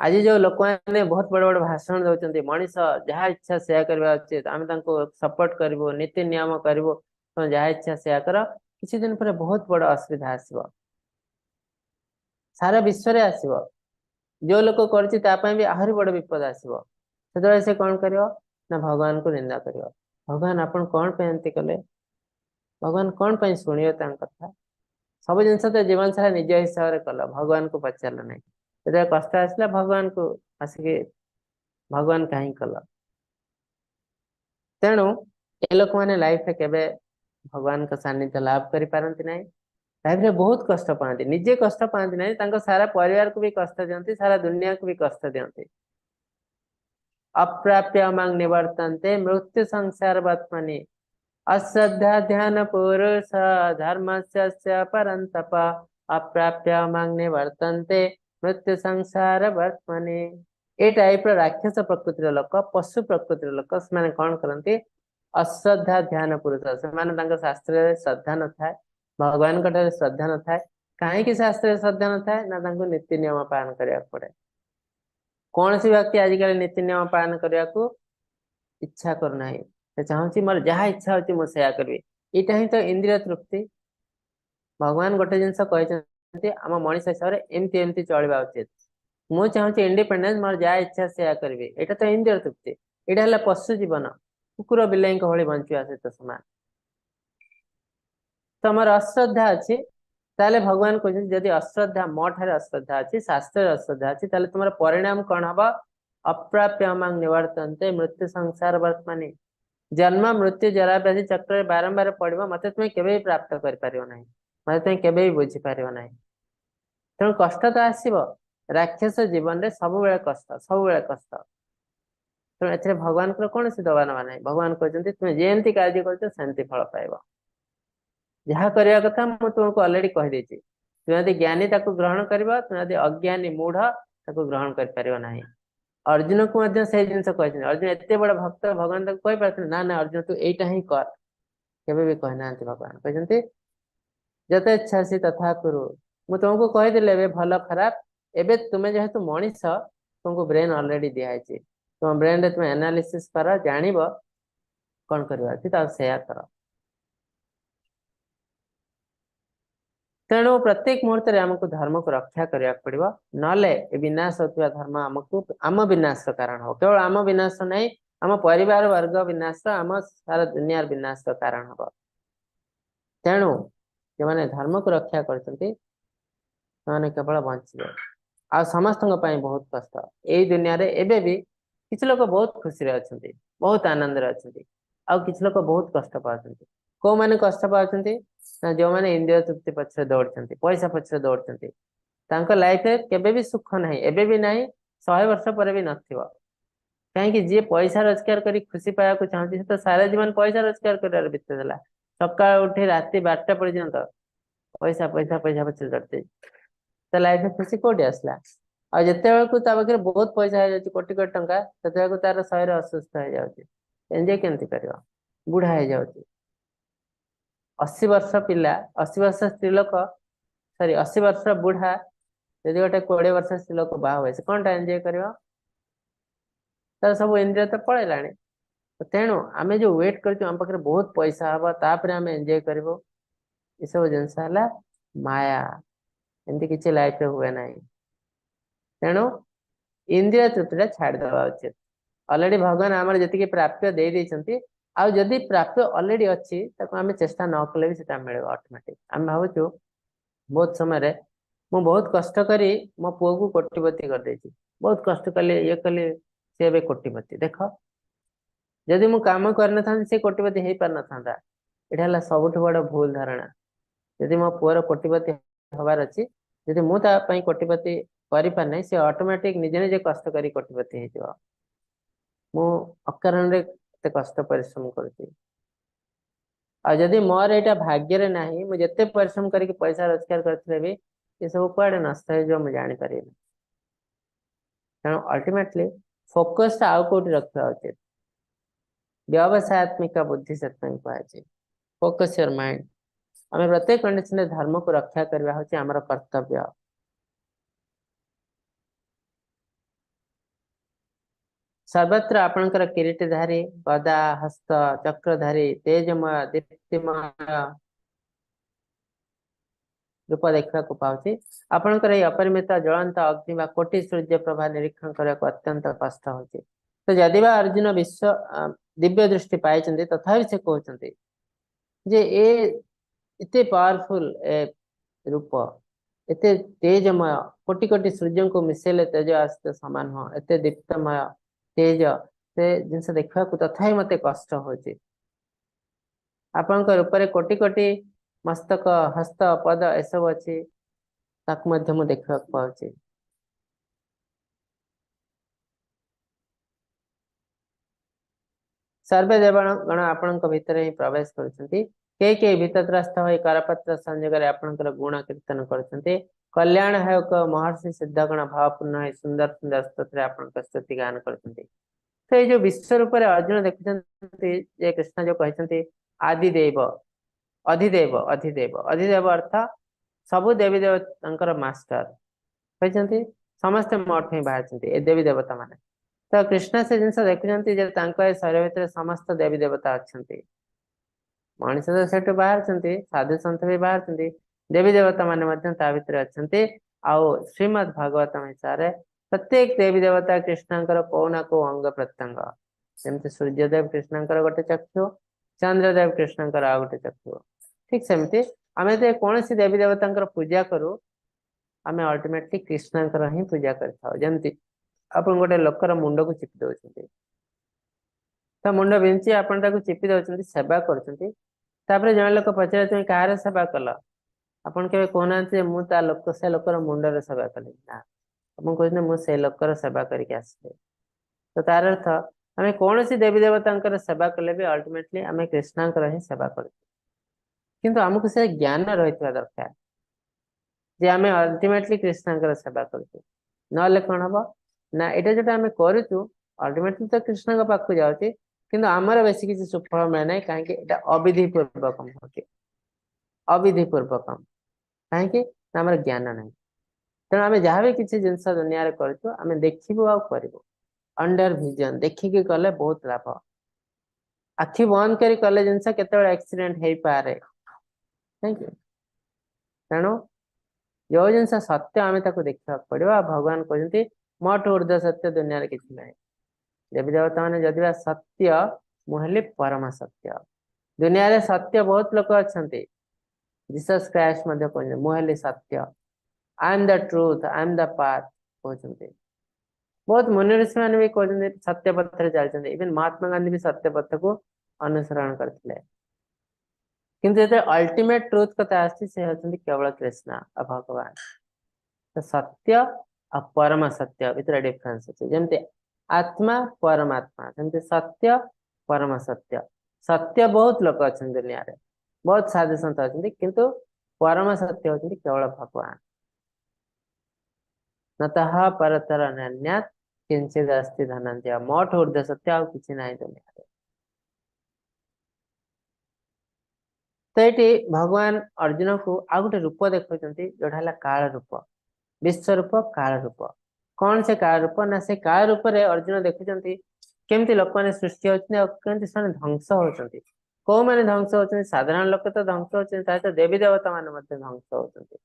S3: आज जो लोक मैंने बहुत बड़ बड़ भाषण दौरान मनीष जहाँ इच्छा से करवा उचित आम सपोर्ट करूँ नीति नियम करूँ तुम जहाँ इच्छा से कर किसी दिन पर बहुत बड़ असुविधा आसब सारा विश्व रे आसब जो लोक कर भी आहरी बड़ विपद आसब से कौन कर ना भगवान को निंदा कर भगवान आपन कौन पे एमती कले भगवान कौन पे शुणिए कथा सब जिन तो जीवन सारा निज हिसाब से कल भगवान को पचार ना जो कष्ट आसला भगवान को आसिक भगवान कहीं कल तेणु ए लोक मैंने लाइफ केबे भगवान का सानिध्य लाभ करि पारंती नहीं लाइफ रे बहुत कष्ट पाती निजे कष्ट पाती नहीं तांको सारा परिवार को भी कष्ट दियंती सारा दुनिया को भी कष्ट दियंती अप्राप्य मांग निवर्तन्ते मृत्यु संसार वर्तमनि अश्रद्धा ध्यान पुरुष धर्मस्य परन्तप अप्राप्य मांग निवर्तन्ते मृत्यु संसार वर्तमनि ए टाइप राक्षस प्रकृतिर लोक पशु प्रकृतिर लोक से कौन करती अश्रद्धा ध्यान पुरुष से शास्त्र श्रद्धा न था भगवान श्रद्धा न था कहीं शास्त्र श्रद्धा न था ना नीति नियम पालन करने पड़े कौन सी व्यक्ति आजिकल नीति नियम पालन करने को इच्छा करना चाहूँ मोर जहाँ इच्छा होती मुझे करी यहाँ ही तो इंद्रिय तृप्ति भगवान गोटे जिनस कहते आम मनीष हिसाब से एमती एमती चलवा उचित मुझे चाहूँ इंडिपेंडेंस मोर जहाँ इच्छा से करी यहाँ तो इंद्रिय तृप्ति यहाँ है पशु जीवन कुकुर बिलाई भली बंचा सहित सामान तो मोर अश्रद्धा अच्छी ताले भगवान कहते जदि अश्रद्धा मो ठारे अश्रद्धा अच्छी शास्त्र अश्रद्धा अच्छी ताले तुम परिणाम कौन हम अप्राप्य मांग निवर्तन्ते मृत्यु संसार वर्तमानी जन्म मृत्यु जरा व्याधि चक्र बारंबार पड़ो मत तुम्हें केवे प्राप्त कर मत तुम्हें केवे बुझी पार ना तेणु कष्ट तो आसव राक्षस जीवन में सब कष्ट सब कष्ट तेणु ए भगवान कौन सी दबा ना ना भगवान कहते तुम्हें जमी कार्य करमती फल पाइब जहाँ करने कथा मुझे तुमको अलरेडी कहीदे तुम्हें यदि ज्ञानी ग्रहण कर तुम्हें यदि अज्ञानी मूढ़ ग्रहण कर अर्जुन को जिनस कहते अर्जुन एत बड़ भक्त भगवान कही पार्थ ना ना अर्जुन तू यहीटा ही कर केवे भी कहना भगवान कहते जत इच्छा सी तथा करू मुझे तुमको कहीदेली भल खराब एवं तुम्हें जेहेतु मनीष तुमको ब्रेन अलरेडी दिखाई तुम ब्रेन रे तुम्हें एनालिसिस कर जान कौन कर कर तेणु प्रत्येक मुहूर्त आमको धर्म को रक्षा करने पड़ो ना विनाश होता धर्म आमको आम विनाश कारण हो केवल आम विनाश नहीं आम परिवार वर्ग विनाश आम सारा दुनिया विनाश कारण हम तेणु जो मैंने धर्म को रक्षा करते केवल बचे आ समस्त बहुत कष्ट यही दुनिया रे एबे भी किसी लोग बहुत खुशी अच्छा बहुत आनंद अच्छा आ किसी लोग बहुत कष्ट पाते कौ मैंने कष्ट पाते जो मैंने इंद्रिय तृप्ति पछरे दौड़ते पैसा पछरे दौड़ते लाइफ केबे भी सुख ना एबे भी ना 100 वर्ष पर भी नथिबो कहीं जी पैसा रोजगार करी खुशी पाया चाहती तो सारा जीवन पैसा रोजगार कर बीते देला सका उठी राति 12टा पर्यंत पैसा पैसा पैसा पछरे दौड़ते तो लाइफ खुशी कौटी आसला आ जिते पाखे बहुत पैसा हो जाए कोटी कोटी टंका से तार शरीर असुस्थ हो जाए एंजॉय केमती कर बुढ़ा हो जाए 80 वर्ष पिला 80 वर्ष स्त्री लोक सॉरी 80 वर्ष बुढ़ा यदि गोटे 20 वर्ष स्त्री लोक बाहा हुए से कौन टा एंजॉय कर तार सब इंद्रिय तो पलैला तेणु आम जो वेट कर पाखे बहुत पैसा हम तापर आम एंजॉय कर सब जिनस माया एमती किसी लाइफ हुए ना तेणु इंद्रिय तृप्ति छाड़देवा उचित अलरेडी भगवान आम जी प्राप्य दे देते आउ जदि प्राप्य अलरेडी अच्छी आम चेष्टा न कले भी मिले ऑटोमेटिक आम भावुँ बहुत समय मु बहुत कष्ट करी मो पुओ को कोटिपति कर देछि बहुत कष्ट कले ये कले से बे कोटिपति देख जदि मु काम करना था से कोटिपति हो पार ना यहाँ सबुठ बड़ भूल धारणा जदि मो पुअर कोटिपति हबार अच्छी जदि मुझे कोटिपति कर पारना सी ऑटोमेटिक निजे निजे कष्ट करी कोटिपति हो अकारण कष्ट परिश्रम करती जदि मोर यहाँ भाग्य रे नाही मुझे जिते परिश्रम करके पैसा रोजगार करते भी ये सब कुआडे नष्ट हो मुझे जापर तेणु अल्टीमेटली फोकस आउ कौटी रखा उचित व्यवसायत्मिका बुद्धि से कहुचे फोकस योर माइंड आम प्रत्येक कंडीशन धर्म को रक्षा करवा हूँ आमर कर्तव्य सर्वत्र आपणकर किरीटधारी गदा हस्त चक्रधारी तेजमय दीप्तिमय रूप देखा पाऊँ आपणकर अपरिमित ज्वलंत अग्नि व कोटि सूर्य प्रभा निरीक्षण करने को अत्यंत कष्ट हो तो जदि अर्जुन विश्व दिव्य दृष्टि पाई तथा से कहते जे ए इतने पावरफुल ए रूप एते तेजमय कोटि कोटि सूर्य को मिसेले तेज आसते समान हो एते दीप्तमय तेज से जिनसे देखा तथा मत कष्ट होची आपनकर ऊपर कोटि कोटि मस्तक हस्त पद एसब अच्छी ताक मध्य मु देखा पाउची सर्वे देवगण गण आपण भितर ही प्रवेश करछंती के भीतत्रस्थ होई करपत्र संयोग आपणकर गुण कीर्तन करछंती कल्याण है महर्षि सिद्धगण भावपूर्ण है सुंदर सुंदर स्तोत्र आपणकर स्तुति गान करछंती तो ये जो विश्व रूप अर्जुन देखुछंती जे कृष्ण जो कहछंती आदिदेव अधिदेव अधिदेव अधिदेव अर्थ सबु देवी देवतांकर मास्टर कहछंती समस्त मठ ही बाहर ए देवी देवता माने तो कृष्ण से जिनस देखुं शरीर भितर समस्त देवी देवता अच्छा मनीष तो से बाहर साधु सन्त भी बाहर देवी देवता माने भर अच्छा श्रीमद भागवत हिसाब से प्रत्येक देवी देवता कृष्णकर कौ ना कौ अंग प्रत्यंग जमी सूर्यदेव कृष्णकर गोटे चक्षु चंद्रदेव कृष्णकर आ गोटे चक्षु ठीक सेमती आम कौन सी देवी देवता पूजा करूँ आम अल्टीमेटली कृष्णकर ही पूजा करमती आप गोटे लोकर मुंड को चिपी दौरान तो मुंड विंची आपन चिपी दौरान सेवा कर जन लोक पचारे तुम कह सेवा कल आपन के कहना मुझे लोक से लोकर मुंडर सेवा कली ना आप कहते मुझे लोकर सेवा करके आसे तो तार अर्थ आम कौन सी देवी देवता सेवा कले भी अल्टीमेटली आम कृष्णकर ही सेवा कर किंतु आमको से ज्ञान रही दरकार जे आम अल्टीमेटली कृष्णकर सेवा करूँ ना कौन हम ना यहाँ जो आम करूँ अल्टीमेटली तो कृष्ण पाक जाऊँगी किंतु आमर बेस किसी सुफल मिले ना कहीं अविधि पूर्वकम होती अविधि पूर्वकम कहीं आम ज्ञान ना तेणु आम जहाँ भी किसी जिनस दुनिया करें देखू अंडर विजन देखिकी कले बहुत लाभ आखि बंद करी कले जिनस केते एक्सीडेंट हो पारे थैंक यू तेणु जो जिनस सत्य आम देखा पड़ा भगवान कहते मठ ऊर्ध्व सत्य दुनिया किसी ना देवी देवता मैंने जदि सत्य मुझे परम सत्य दुनिया रे सत्य बहुत लोग अच्छा जीसस क्राइस्ट मुझे सत्य आई am the truth I am the path कहते बहुत मुनि ऋषि मैंने भी कहते सत्य पथ चलते इवन महात्मा गांधी भी सत्य पथ को अनुसरण करते किंतु जो अल्टीमेट ट्रूथ कथा आसी से होती केवल कृष्ण और भगवान तो सत्य और परम सत्य भीतर डिफरेंस अच्छे जमती आत्मा परमात्मा जमती सत्य परम सत्य सत्य बहुत लोग अच्छा दुनिया रे बहुत साधु सन्त अच्छा किंतु परम सत्य होती केवल भगवान नतः परतर अन्यात् किंचित अस्ति धनंजय मठ ऊर्ध्व सत्य आ किसी ना दुनिया रे तो ये भगवान अर्जुन को आ गोटे रूप देखा जोटा काल रूप विश्व रूप काल रूप कौन से काल रूप ना से काल रूप रे अर्जुन देखुं केमती लोक मैंने सृष्टि होती से ध्वंस होती कौ मैंने ध्वंस होती साधारण लोक तो ध्वंस होती तो देवी देवता मान ध्वंस होती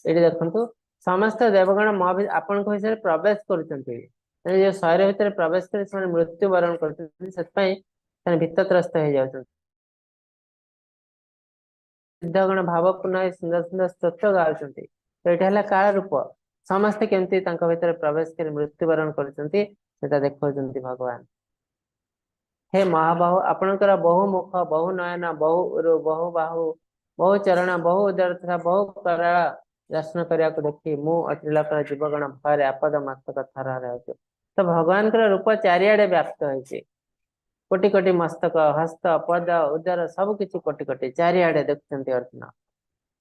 S3: ये देखु समस्त देवगण आपण हिसाब प्रवेश कर शरीर भितर प्रवेश कर मृत्यु वरण कर भीतत्रस्त हो जाती सिद्धगण भावपूर्ण सुंदर सुंदर स्तोत्र गाँव तो यहाँ काल रूप समस्ते केमती भीतर प्रवेश कर मृत्युवरण कर देखा भगवान हे महाबाहु आपणकर बहु मुख बहु नयन बहु उरु बहु बाहु बहु चरण बहु उदर तथा बहु कराल दर्शन करने को देखी मु अत्रिलोकर जीवगण भय आपद मस्तक थर तो भगवान रूप चारिआडे व्याप्त होती कोटि कोटि मस्तक हस्त पद उदर सब किसी कोटि कोटि चारिआडे देखुं अर्जुन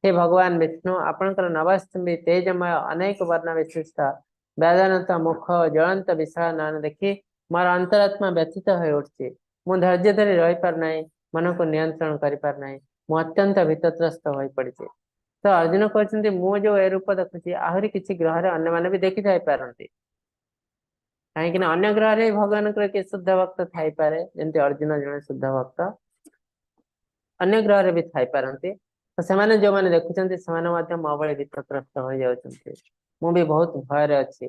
S3: हे भगवान विष्णु आपणकर नवस्तंभी तेजमय अनेक वर्ण विशिष्ट वेदांत मुख ज्वलंत विशाल नयन देखी मोर अंतरात्मा व्यथित हो उठी मु धैर्य धरी रही पार ना मन को नियंत्रण कर पार ना मु अत्यंत भीतत्रस्त हो पड़ी तो अर्जुन कहते मु जो ए रूप देखुची आहरी किसी ग्रह अन्य माने भी देखी थाई पारती कहीं अन्य ग्रह में भगवान किए शुद्ध भक्त थाई पारे जमी अर्जुन जड़े शुद्ध भक्त अन्य ग्रह भी थाई पारती तो से जो मैंने देखुं से मो भाई भीतत्रस्त हो जाती मु भी बहुत भय अच्छी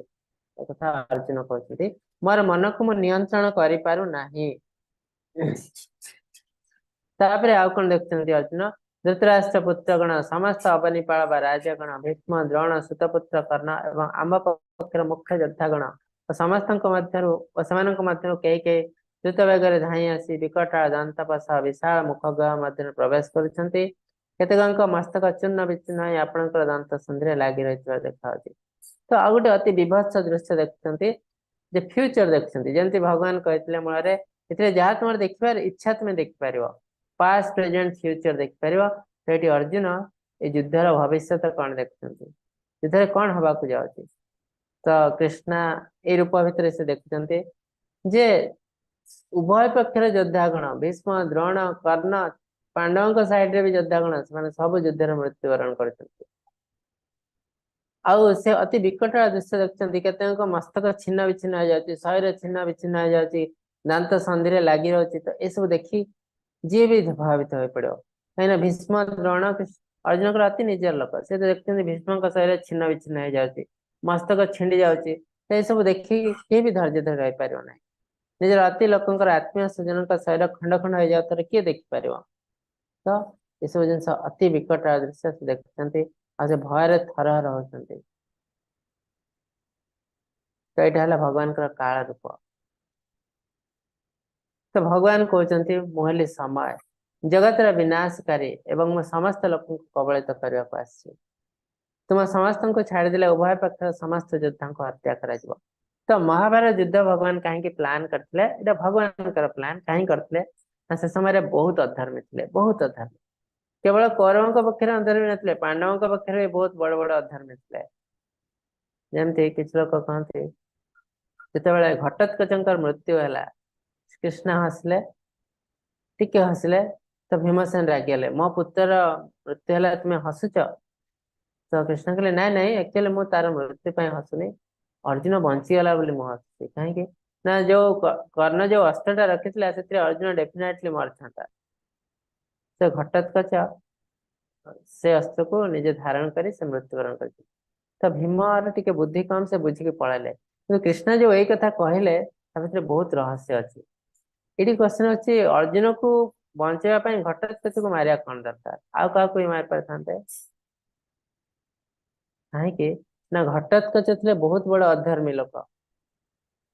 S3: कथा अर्जुन कहते मोर मन को मु नियंत्रण कर पारु नाही तापरे आउ कौन देखुं अर्जुन धृतराष्ट्र पुत्रगण समस्त अवनिपाल व राजगण भीष्म द्रोण सुतपुत्र कर्ण एवं आम पक्षर मुख्य योद्धागण समस्त कई कई द्रुत वेगर धाई आसी विकटाल दंतपस विशाल मुखगृह मध्य प्रवेश करुछन्ति केतेक मस्तक चूर्ण विचूर्ण होई आपणकर दंत सन्धिरे लागि रहिथिबार देखाउछि। तो आ गोटे अति विभत्स दृश्य देखुछन्ति जे फ्यूचर देखुछन्ति जेमति भगवान कहथिले मूଳରେ एथिरे जहा तुमर देखिबार इच्छा तुमे देखि परिबो पास्ट प्रेजेंट फ्यूचर देखि परिबो। तो एटी अर्जुन ए युद्धर भविष्यत कौन देखुछन्ति युद्धरे कौन हबाकु जाउछि। तो कृष्णा ए रूप भितर से देखुछन्ति जे उभय पक्षर योद्धागण भीष्म द्रोण कर्ण पांडवों साइड रे भी योद्धागण से सब युद्धर मृत्युवरण करछन्ति। आउ से अति विकट दृश्य देखते केते मस्तक छिन्न विच्छिन्न हो जाती शरीर छिन्न विच्छिन्न हो जाती दांत संधि लगी रही। तो ये सब देखी जी भी प्रभावित हो पड़ो कहीं भीष्म द्रोण अर्जुन को अति निजर लोक से तो देखते भीष्म शरीर छिन्न विच्छिन्न हो जाती मस्तक छिंडी जाऊँगी। तो सब देखी किए भी धैर्य धर रही पार ना निजर अति लोकंर आत्मीय स्वजन शरीर खंड खंड हो जाए किए देखिपर। तो ये सब जिन अति विकट दृश्य से देखते आ से भय थरहर होती। तो यहाँ भगवान काल रूप। तो भगवान कहते मुहली समय जगतर विनाशकारी एवं मैं समस्त लोक कबलित करने को आसी तुम समस्त को छाड़देले उभय पक्ष समस्त योद्धा को हत्या कर। तो महाभारत युद्ध भगवान कहीं प्लान करते भगवान प्लान कहीं करते से समय बहुत अधर्मी थे बहुत अधर्मी केवल कौरवों पक्षर अधर्मी नथिले पांडवों पक्षर भी बहुत बड़ बड़ अधर्मी थे। जमती किसी लोग कहते जिते घटोत्कचर मृत्यु है कृष्ण हसिले टिके हसिले तो भीमसेन रागिले मो पुत्र मृत्यु है तुम्हें हसुच। तो कृष्ण कहले नाई नाई एक्चुअली मु तार मृत्यु हसुनी अर्जुन बंचीगला बोली मुझे हसुची कहीं ना जो कर्ण जो अस्त्रटा रखी से अर्जुन डेफिनेटली मर था। से घटोत्कच से अस्त्र को निजे धारण कर मृत्युवरण कर। तो भीम टिके बुद्धि कम से बुझिकी पड़ेले कि कृष्ण जो यही कथा कहले बहुत रहस्य अच्छी। ये क्वेश्चन अच्छी अर्जुन को बचाई घटोत्कच को मारिया कौन दरकार आउ क्या मार पारि कहीं ना घटोत्कच थे बहुत बड़ अधर्मी लोक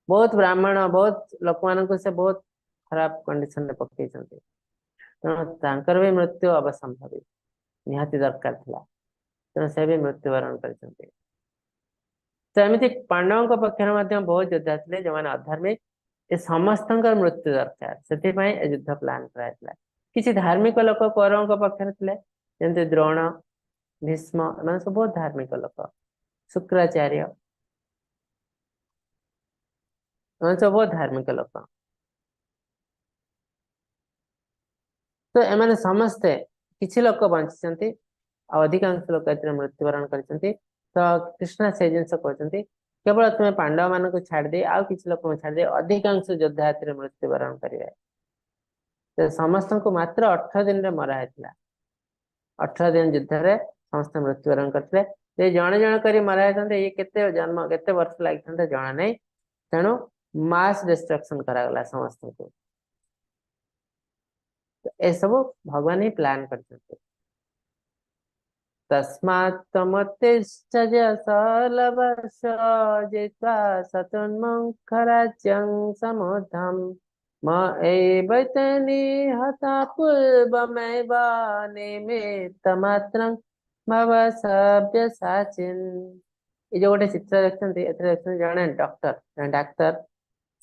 S3: बहुत ब्राह्मण बहुत लोक मान से बहुत खराब कंडीशन पकई तेणु भी मृत्यु अवसंभवी निहाती दरकार था तेणु से भी मृत्युवरण कर। तो एमती पांडवों पक्षर बहुत योद्धा थे जो मैंने अधर्मी ए समस्त मृत्यु दरकार से युद्ध प्लान कराइला। किसी धार्मिक लोक कौरवों पक्षर थे जमी द्रोण भीष्म एम सब बहुत धार्मिक लोक शुक्राचार्य सब बहुत धार्मिक लोक। तो एम समस्ते किसी लोक बंची अधिकांश लोक मृत्युवरण कर। तो कृष्ण से जिन कहते केवल तुम्हें पांडव मान को छाड़ दे आउ किसी लोक छाड़ दे अधिकांश योद्धा मृत्युवरण करेंगे। तो समस्त को मात्र 18 दिन मरा है 18 दिन युद्ध रे समस्त मृत्युवरण करते जड़े जड़े कर मरा ये केते जन्म केते वर्ष लगी जना नहीं तेणु मास डिस्ट्रक्शन करागला समस्त को। तो ये सब भगवान ही प्लान करते। तस्मात्त्वमुत्तिष्ठ जयशालवश जित्वा शत्रुन्मुखराज्यं समुद्धम् म एवैते निहता पूर्वमेव निमित्तमात्रं भव सव्यसाचिन्। ये जो गोटे चित्र देखते जड़े डॉक्टर डाक्तर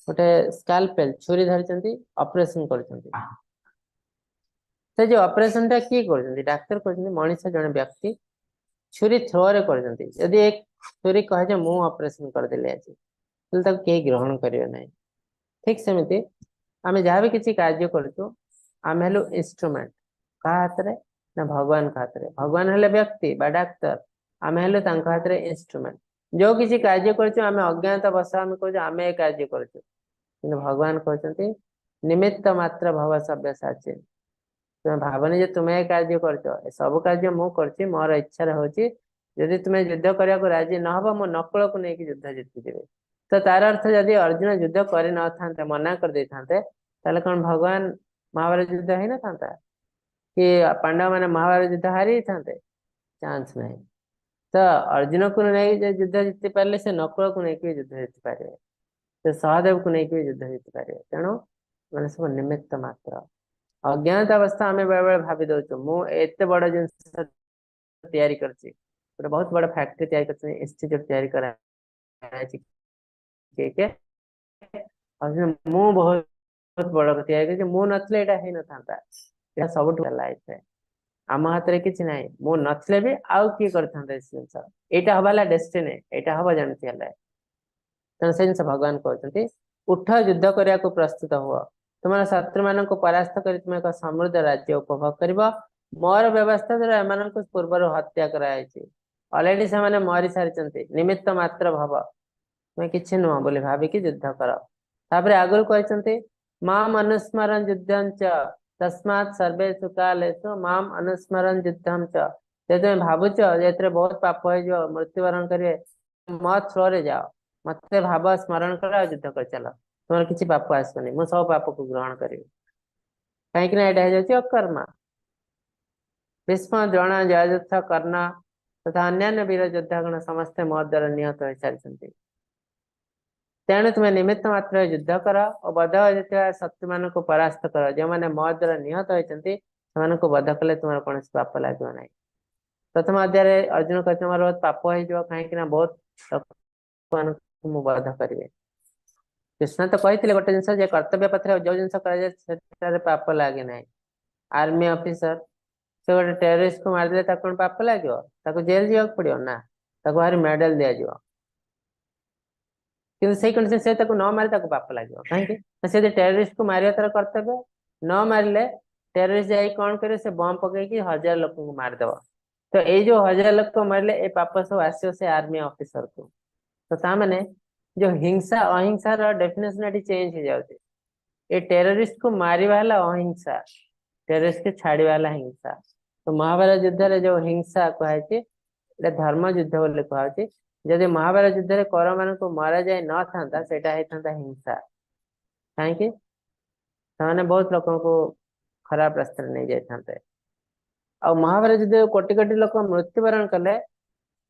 S3: गोटे स्कालपेल छुरी धरी ऑपरेशन करछन्ति। से जो ऑपरेशन टा किए कर डाक्तर कर मनीष जड़े व्यक्ति छुरी थ्रो रे कर एक छुरी कहे मु ऑपरेशन करदेली आज तो कहीं ग्रहण करेंगे ना। ठीक सेमती आम जहाँ भी किसी कार्य करूँ आम हेलु इंस्ट्रूमेंट क्या हाथ में ना भगवान का हाथ में भगवान हेले व्यक्ति बा डाक्तर आम हेलु हाथ में इंस्ट्रूमेंट जो किसी कार्य करें अज्ञात बस आम कह आम ये कार्य करूँ भगवान कहते निमित्त मात्र भव सव्यसाची तुम्हें भावनी जो तुम्हें कार्य कर सब कार्य मु कर मोर इच्छा होची यदि तुम्हें युद्ध करने को राजी न हो मो नकुल को लेकिन युद्ध जीतिदेवे। तो तार अर्थ यदि अर्जुन युद्ध कर मना कर दे कौन भगवान महाभारत युद्ध ही न था। कि पांडव मैंने महाभारत युद्ध हारी था चांस नहीं। तो अर्जुन को नहीं युद्ध जीति पारे से नकुल को लेकिन युद्ध जीति पारे से सहदेव को लेकिन युद्ध जीति पारे तेणु मैंने सब निमित्त मात्र अज्ञात अवस्था आम बेले बेले भावी दौचु मुझे बड़ जिनस तैयारी करछि बहुत बड़ फैक्ट्री तैयारी करछि इंस्टीट्यूट तैयारी करा के अर्जुन मु बहुत बड़ तैयारी करछि मु नथले एटा हे न थांता एटा सबटु लाइफ है आम हाथ में किसी ना मु नथले भी आउ किए करथांते जिनस एटा हवाला डेस्टिनी एटा हवा जानती है तेणु से जिन भगवान कहते उठ युद्ध करने को प्रस्तुत हुआ तुम शत्रु मान परास्त कर तुम एक समृद्ध राज्य उपभोग कर मोर व्यवस्था द्वारा एम पूर्व हत्या कराई अलरेडी से मरी सारी निमित्त मात्र भव तुम कि नुह बोली भाविकी युद्ध कर तापर आगुरी कहते माम अनुस्मरण युद्धं च तस्मात् सर्वेषु कालेषु माम अनुस्मरण युद्धं च तुम भावुच जे बहुत पाप हो मृत्युवरण करेंगे मत थ्रो रे जाओ मत भाव स्मरण कर युद्ध कर चल तुम किसी पाप आसनी मु सब पाप को ग्रहण करी कहीं यहाँ अकर्मा भीष्म द्रोण जयद्रथ कर्ण तथा अन्य वीर योद्धागण समस्ते मो द्वारा निहत हो सारी तेणु तुम्हें निमित्त मात्र युद्ध कर और बध हो शत्रु मान को परास्त कर जो मैंने मो द्वारा निहत होती बध कले तुम कौन पाप लगे ना प्रथम अध्याय अर्जुन कहते बहुत पाप हो कहीं बहुत बध करेंगे कृष्ण तो कहते गोटे जिन कर्तव्य पथ जो जिन पाप लगे ना आर्मी ऑफिसर से गोटे टेररिस्ट को मारदे कौन पाप लगे जेल जावाक पड़ो ना भारी मेडल दिज्व कि कंडीशन से न मारे पाप लगे कहीं टेररिस्ट को मारे तार कर्तव्य न मारे टेररिस्ट जाए कौन करे से बम पकईकि 1000 लोक को मारदेव तो ये जो 1000 लोक मारे ये पाप सब आसो से आर्मी ऑफिसर को तो ताने जो हिंसा अहिंसा डेफिनेशन ये चेंज हो जाए ये टेररिस्ट को मारिबा वाला अहिंसा टेररिस्ट के छाड़वा वाला हिंसा तो महाभारत युद्ध जो हिंसा कहे धर्म युद्ध बोले कहे जदि महाभारत युद्ध में कौरव मान को मरा जाए न था सेटा होता हिंसा कहीं बहुत लोगों को खराब रास्ते नहीं जाते आ महाभारत युद्ध कोटि कोटि लोक मृत्युवरण कले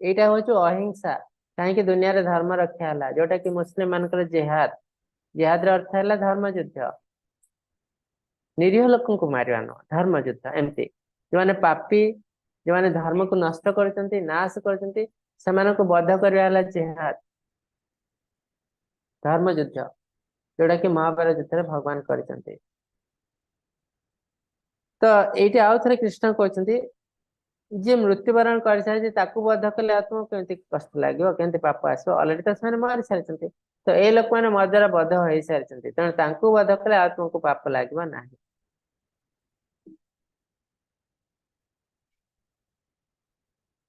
S3: यहाँ हूँ अहिंसा कहीं दुनिया रे धर्म रक्षा है जोटा कि मुस्लिम मान जेहाद जेहाद अर्थ है धर्म युद्ध निरीह लोक को मारिबा न धर्म युद्ध एमती जो मैंने पापी जो मैंने धर्म को नष्ट कर नाश कर को बध करवा जेहाद धर्म युद्ध जोटा कि महाभारत युद्ध भगवान करते तो ये आउ थे कृष्ण कहते जी मृत्युवरण कर सारी बध कले आत्मा केमती कष्ट लगे केमती पाप आसो अलरेडी तो से मारी सारी तो ये लोक मैंने मो द्वारा बध हो सारी तेणु बध कले आत्मा को पाप लगे ना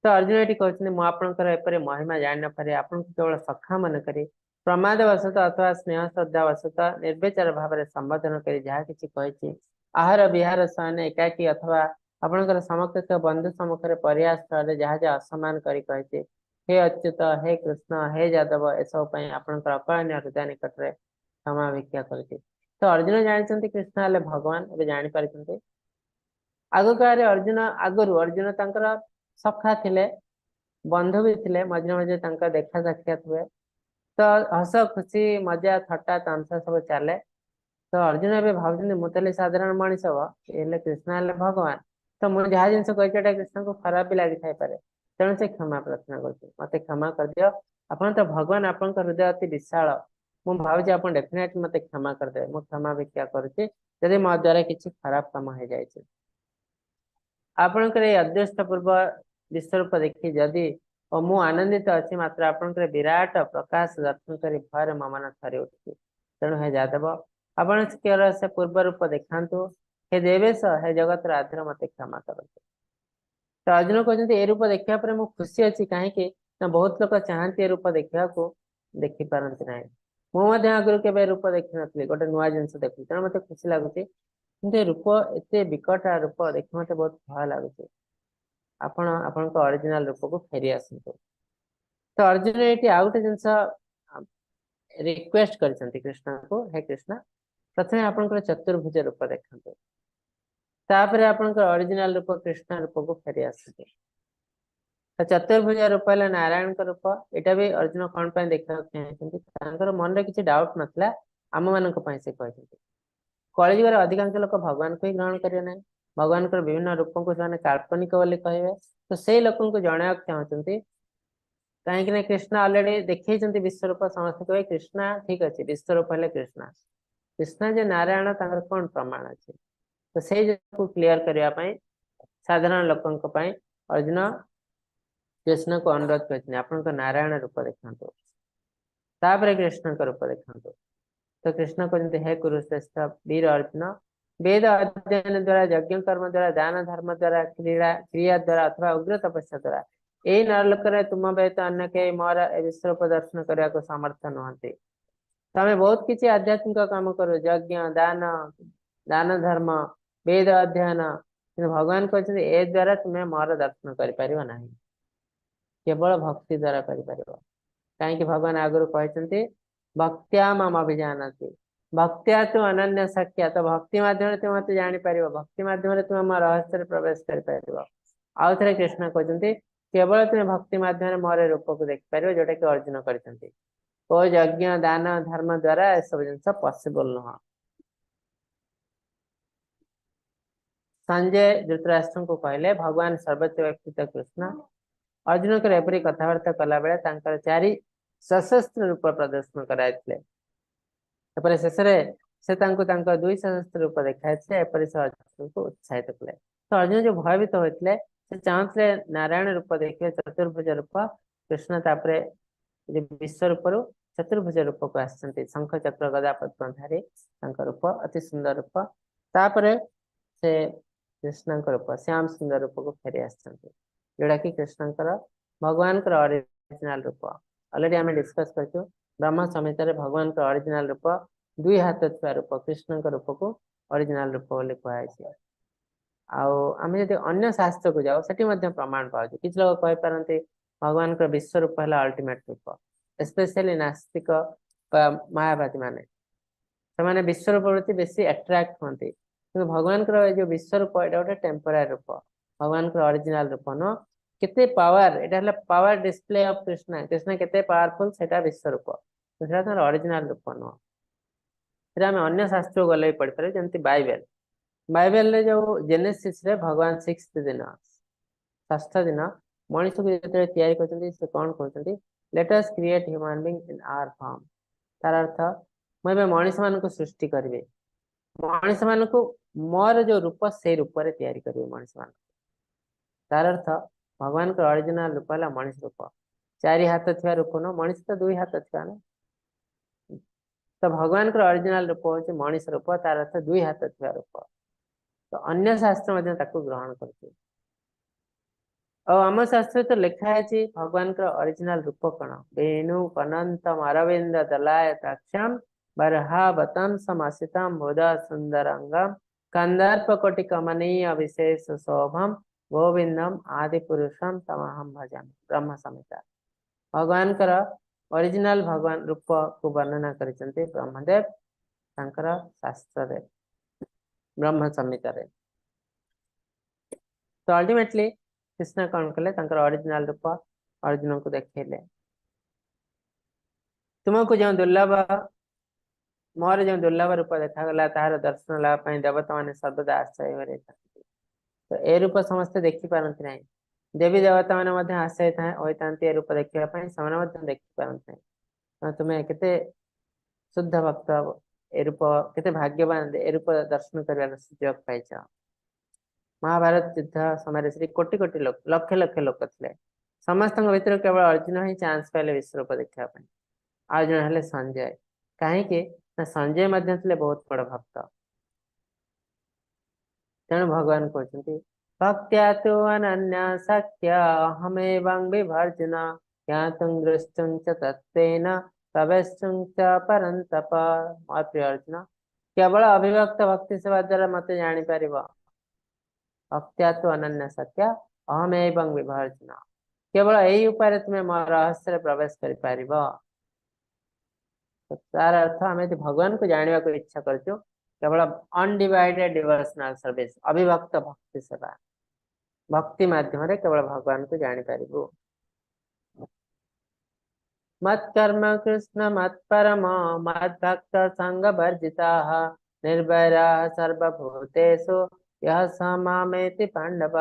S3: तो अर्जुन ये कहते मुझे महिमा जान पारे आपन केवल सखा मन करे प्रमाद वशत अथवा स्नेह श्रद्धा वशत निर्विचार भाव में संबोधन कर जहाँ कि आहार विहार शयन एकाकी अथवा आपणकर समकक्ष बंधु सम्मुखें परिहास स्थल जहाँ जहाँ असमान करी कहते हे अच्युत हे कृष्ण हे यादव एसब आपणकर अकलनीय हृदय निकट में क्षमा भिक्षा करते तो अर्जुन जानते कृष्ण हेले भगवान ए जापारे आग काले अर्जुन आगु अर्जुन तर सखा थिले बंधु भी थिले मझे मझे देखा साक्षात हुए तो हस खुशी मजा थट्टा तमसा सब चले तो अर्जुन ए भावुँ मुझे साधारण मनीष हे कृष्ण हेले भगवान तो मुझे जहाँ जिन कही कृष्ण को खराब भी लगी थाईपे तेणु से क्षमा प्रार्थना कर मत क्षमा कर दियो आपन तो भगवान आपन हृदय अति विशाल मुझे भावी आप डेफिनेट मत क्षमा करदे मुझे क्षमा भिक्षा करुँच मो द्वारा किसी खराब कम हो जाए आपणकर अदृष्ट पूर्व विश्वरूप देखी जदि और मु आनंदित अच्छी मात्र आपणकर विराट प्रकाश दर्शन कर भय मो मन थरी उठी तेणु हे जादव आपण से पूर्व रूप देखा हे देवेश हे जगत आधार मत क्षमा कर तो अर्जुन कहते ए रूप देखा मुझे खुशी अच्छी कहीं बहुत लोग चाहती ए रूप देखा देखी पारती ना मुझे आगुरी के रूप देखी नी गोटे नुआ जिन देखी तेणु मत खुशी लगुच रूप एत विकट रूप देखी मत बहुत भय लगुच आपण ओरिजिनल रूप को फेरी आसतु तो अर्जुन ये आउ गोटे जिन रिक्वेस्ट कर कृष्ण को हे कृष्ण प्रथम आपंकर चतुर्भुज रूप देखते तापर आपनकर ओरिजिनल रूप कृष्ण रूप को फेरी आसुचे। तो चतुर्भुज रूप है नारायण का रूप एटा भी अर्जुन कौन पे देखा चाहते मन में किसी डाउट नथला आम मान से कहते कलिजुगर अधिकांश लोक भगवान को ही ग्रहण करेंगे ना भगवान को विभिन्न रूप को काल्पनिक बोली कहे तो से लोक जन चाहते कहीं कृष्ण अलरेडी देखते विश्वरूप समस्त कहे कृष्णा ठीक अच्छे विश्वरूप है कृष्णा कृष्णा जो नारायण तर कौन प्रमाण अच्छे तो से क्लीयर करने साधारण लोक अर्जुन कृष्ण को अनुरोध करते आप नारायण रूप देखा तापर कृष्ण का रूप देखा तो कृष्ण कहते हे कुरुश्रेष्ठ वीर अर्जुन वेद अध्ययन द्वारा यज्ञ कर्म द्वारा दान धर्म द्वारा क्रिया द्वारा अथवा उग्र तपस्या द्वारा यही नरलोक तुम व्यतीत अन्य कई मोर विश्वरूप दर्शन करने को सामर्थ्य नुहति तमें बहुत किसी आध्यात्मिक काम करो यज्ञ दान दान धर्म वेद अध्ययन भगवान कहते ए द्वारा तुम्हें मोर दर्शन कर केवल भक्ति द्वारा कर कहीं भगवान आगुरी कहते भक्त्या मम अभिजानति भक्त्या तो अनन्य शक्य तो भक्ति माध्यम तुम मत जापर भक्ति माध्यम तुम मो रहस्य प्रवेश कर आउ थे कृष्ण कहते केवल तुम्हें भक्ति माध्यम मोर रूप को देखिपर जोटा कि अर्जुन करते यज्ञ दान धर्म द्वारा सब जिन पॉसिबल नुह संजय धृतराष्ट्र को कहले भगवान सर्वोच्च व्यक्तित्व कृष्ण अर्जुन को एपरी कथबार्ता कला बेले चारि सशस्त्र रूप प्रदर्शन कराई शेष से दुई सशस्त्र रूप देखा से अर्जुन को उत्साहित कले तो अर्जुन जो भयभीत होते चाहते नारायण रूप देखिए चतुर्भुज रूप कृष्ण तापर विश्व रूप चतुर्भुज रूप को आसते शंख चक्र गदा पद्मधारी रूप अति सुंदर रूप तापर से कृष्ण रूप श्याम सुंदर रूप को फेरी आसते जोड़ा कि कृष्ण भगवान ओरिजिनल रूप ऑलरेडी आम डिस्कस कर ब्रह्म संहिता भगवान ओरिजिनल रूप दुई हाथ थुआ रूप कृष्ण रूप को ओरिजिनल रूप बोली कहुई आम जब अन्य शास्त्र को जाओ सेठी प्रमाण पाओ कि लोग कहींपारती भगवान विश्व रूप है अल्टीमेट रूप स्पेशली नास्तिक मायावादी माने से विश्व रूप प्रति बेसी अट्राक्ट होती भगवान जो विश्व रूप ये गोटे टेम्पोरारी रूप भगवान ओरिजिनल रूप न केते power Etah power display of Krishna Krishna केते पावरफुल सेटा विश्व रूप तो ओरिजिनल रूप नुह आम अन्य शास्त्र गले पढ़ी पारे जमती बाइबल बाइबल रे जो जेनेसिस रे भगवान 6th दिन 6th दिन मनुष्य को जो तैयारी करते से कौन कहते let us create human being in our form तार अर्थ मुझे मनुष्य मान सृष्टि करेंगे मनुष्य मान मोर जो रूप से रूप से तैयारी करेंगे मनुष्य मान तार अर्थ भगवान को ओरिजिनल रूप है मनुष्य रूप चारि हाथ थुआ रूप न मनुष्य तो दुई हाथ थुआ ना तो भगवान को ओरिजिनल रूप हूँ मनुष्य रूप तार अर्थ दुई हाथ थुआ रूप तो अन्य शास्त्र ग्रहण करते आम शास्त्र तो लिखाई भगवान को ओरिजिनल रूप कौन वेणु अनंतम अरविंद दलायताक्षम बरहावतम समसितम भुजा सुंदरंगम कंदर्प कोटि कमनीय विशेष शोभम गोविंदम आदि पुरुषम तमहम भजामि ब्रह्म संहिता भगवान ओरिजिनल भगवान रूप को वर्णना करते ब्रह्मदेव शास्त्र ब्रह्म संहिता तो अल्टीमेटली कृष्ण कौन कले ओरिजिनल रूप अर्जुन को देखेले तुमको जो दुर्लभ मोर जो दुर्लभ रूप देखागला तार दर्शन लाभ देवता मैंने सर्वदा आश्चर्य तो ए रूप समस्ते देखी पारती ना देवी देवता मैंने आश्चर्य होता ए रूप देखापी से देखी पारती ना तुम्हें केते शुद्ध भक्त ए रूप केते भाग्यवान ए रूप दर्शन कर सुजोग पाई महाभारत युद्ध समय श्री कोटि कोटि लोक लक्ष लक्ष लोक थे समस्त भर केवल अर्जुन ही चांस पाइले विश्वरूप देखापी अर्जुन हेले संजय कहीं संजय बहुत बड़ भक्त तेणु भगवान कहते भक्त्या तो अनन्या शक्य हमेवं विभर्जुन ज्ञातुं दृष्टुं च तत्तेन प्रवेष्टुं च परन्तप मोर प्रिय अर्जुन केवल अभिभक्त भक्ति सेवा द्वारा मत जापर भक्त्या तो अनन्या शक्य अहमेवं विभर्जुन केवल यही उपाय तुम्हें मोर रहस्य प्रवेश कर तार अर्थ आम भगवान को जानवा को इच्छा कर केवल अनडिवाइडेड डिवोशनल सर्विस अविभक्त भक्ति सेवा भक्ति माध्यम रे केवल भगवान को जानी पारिबो मत कर्म कृष्ण मत परम मत भक्त संग वर्जिता निर्वैरा सर्वभूतेषु यह समामेति पांडव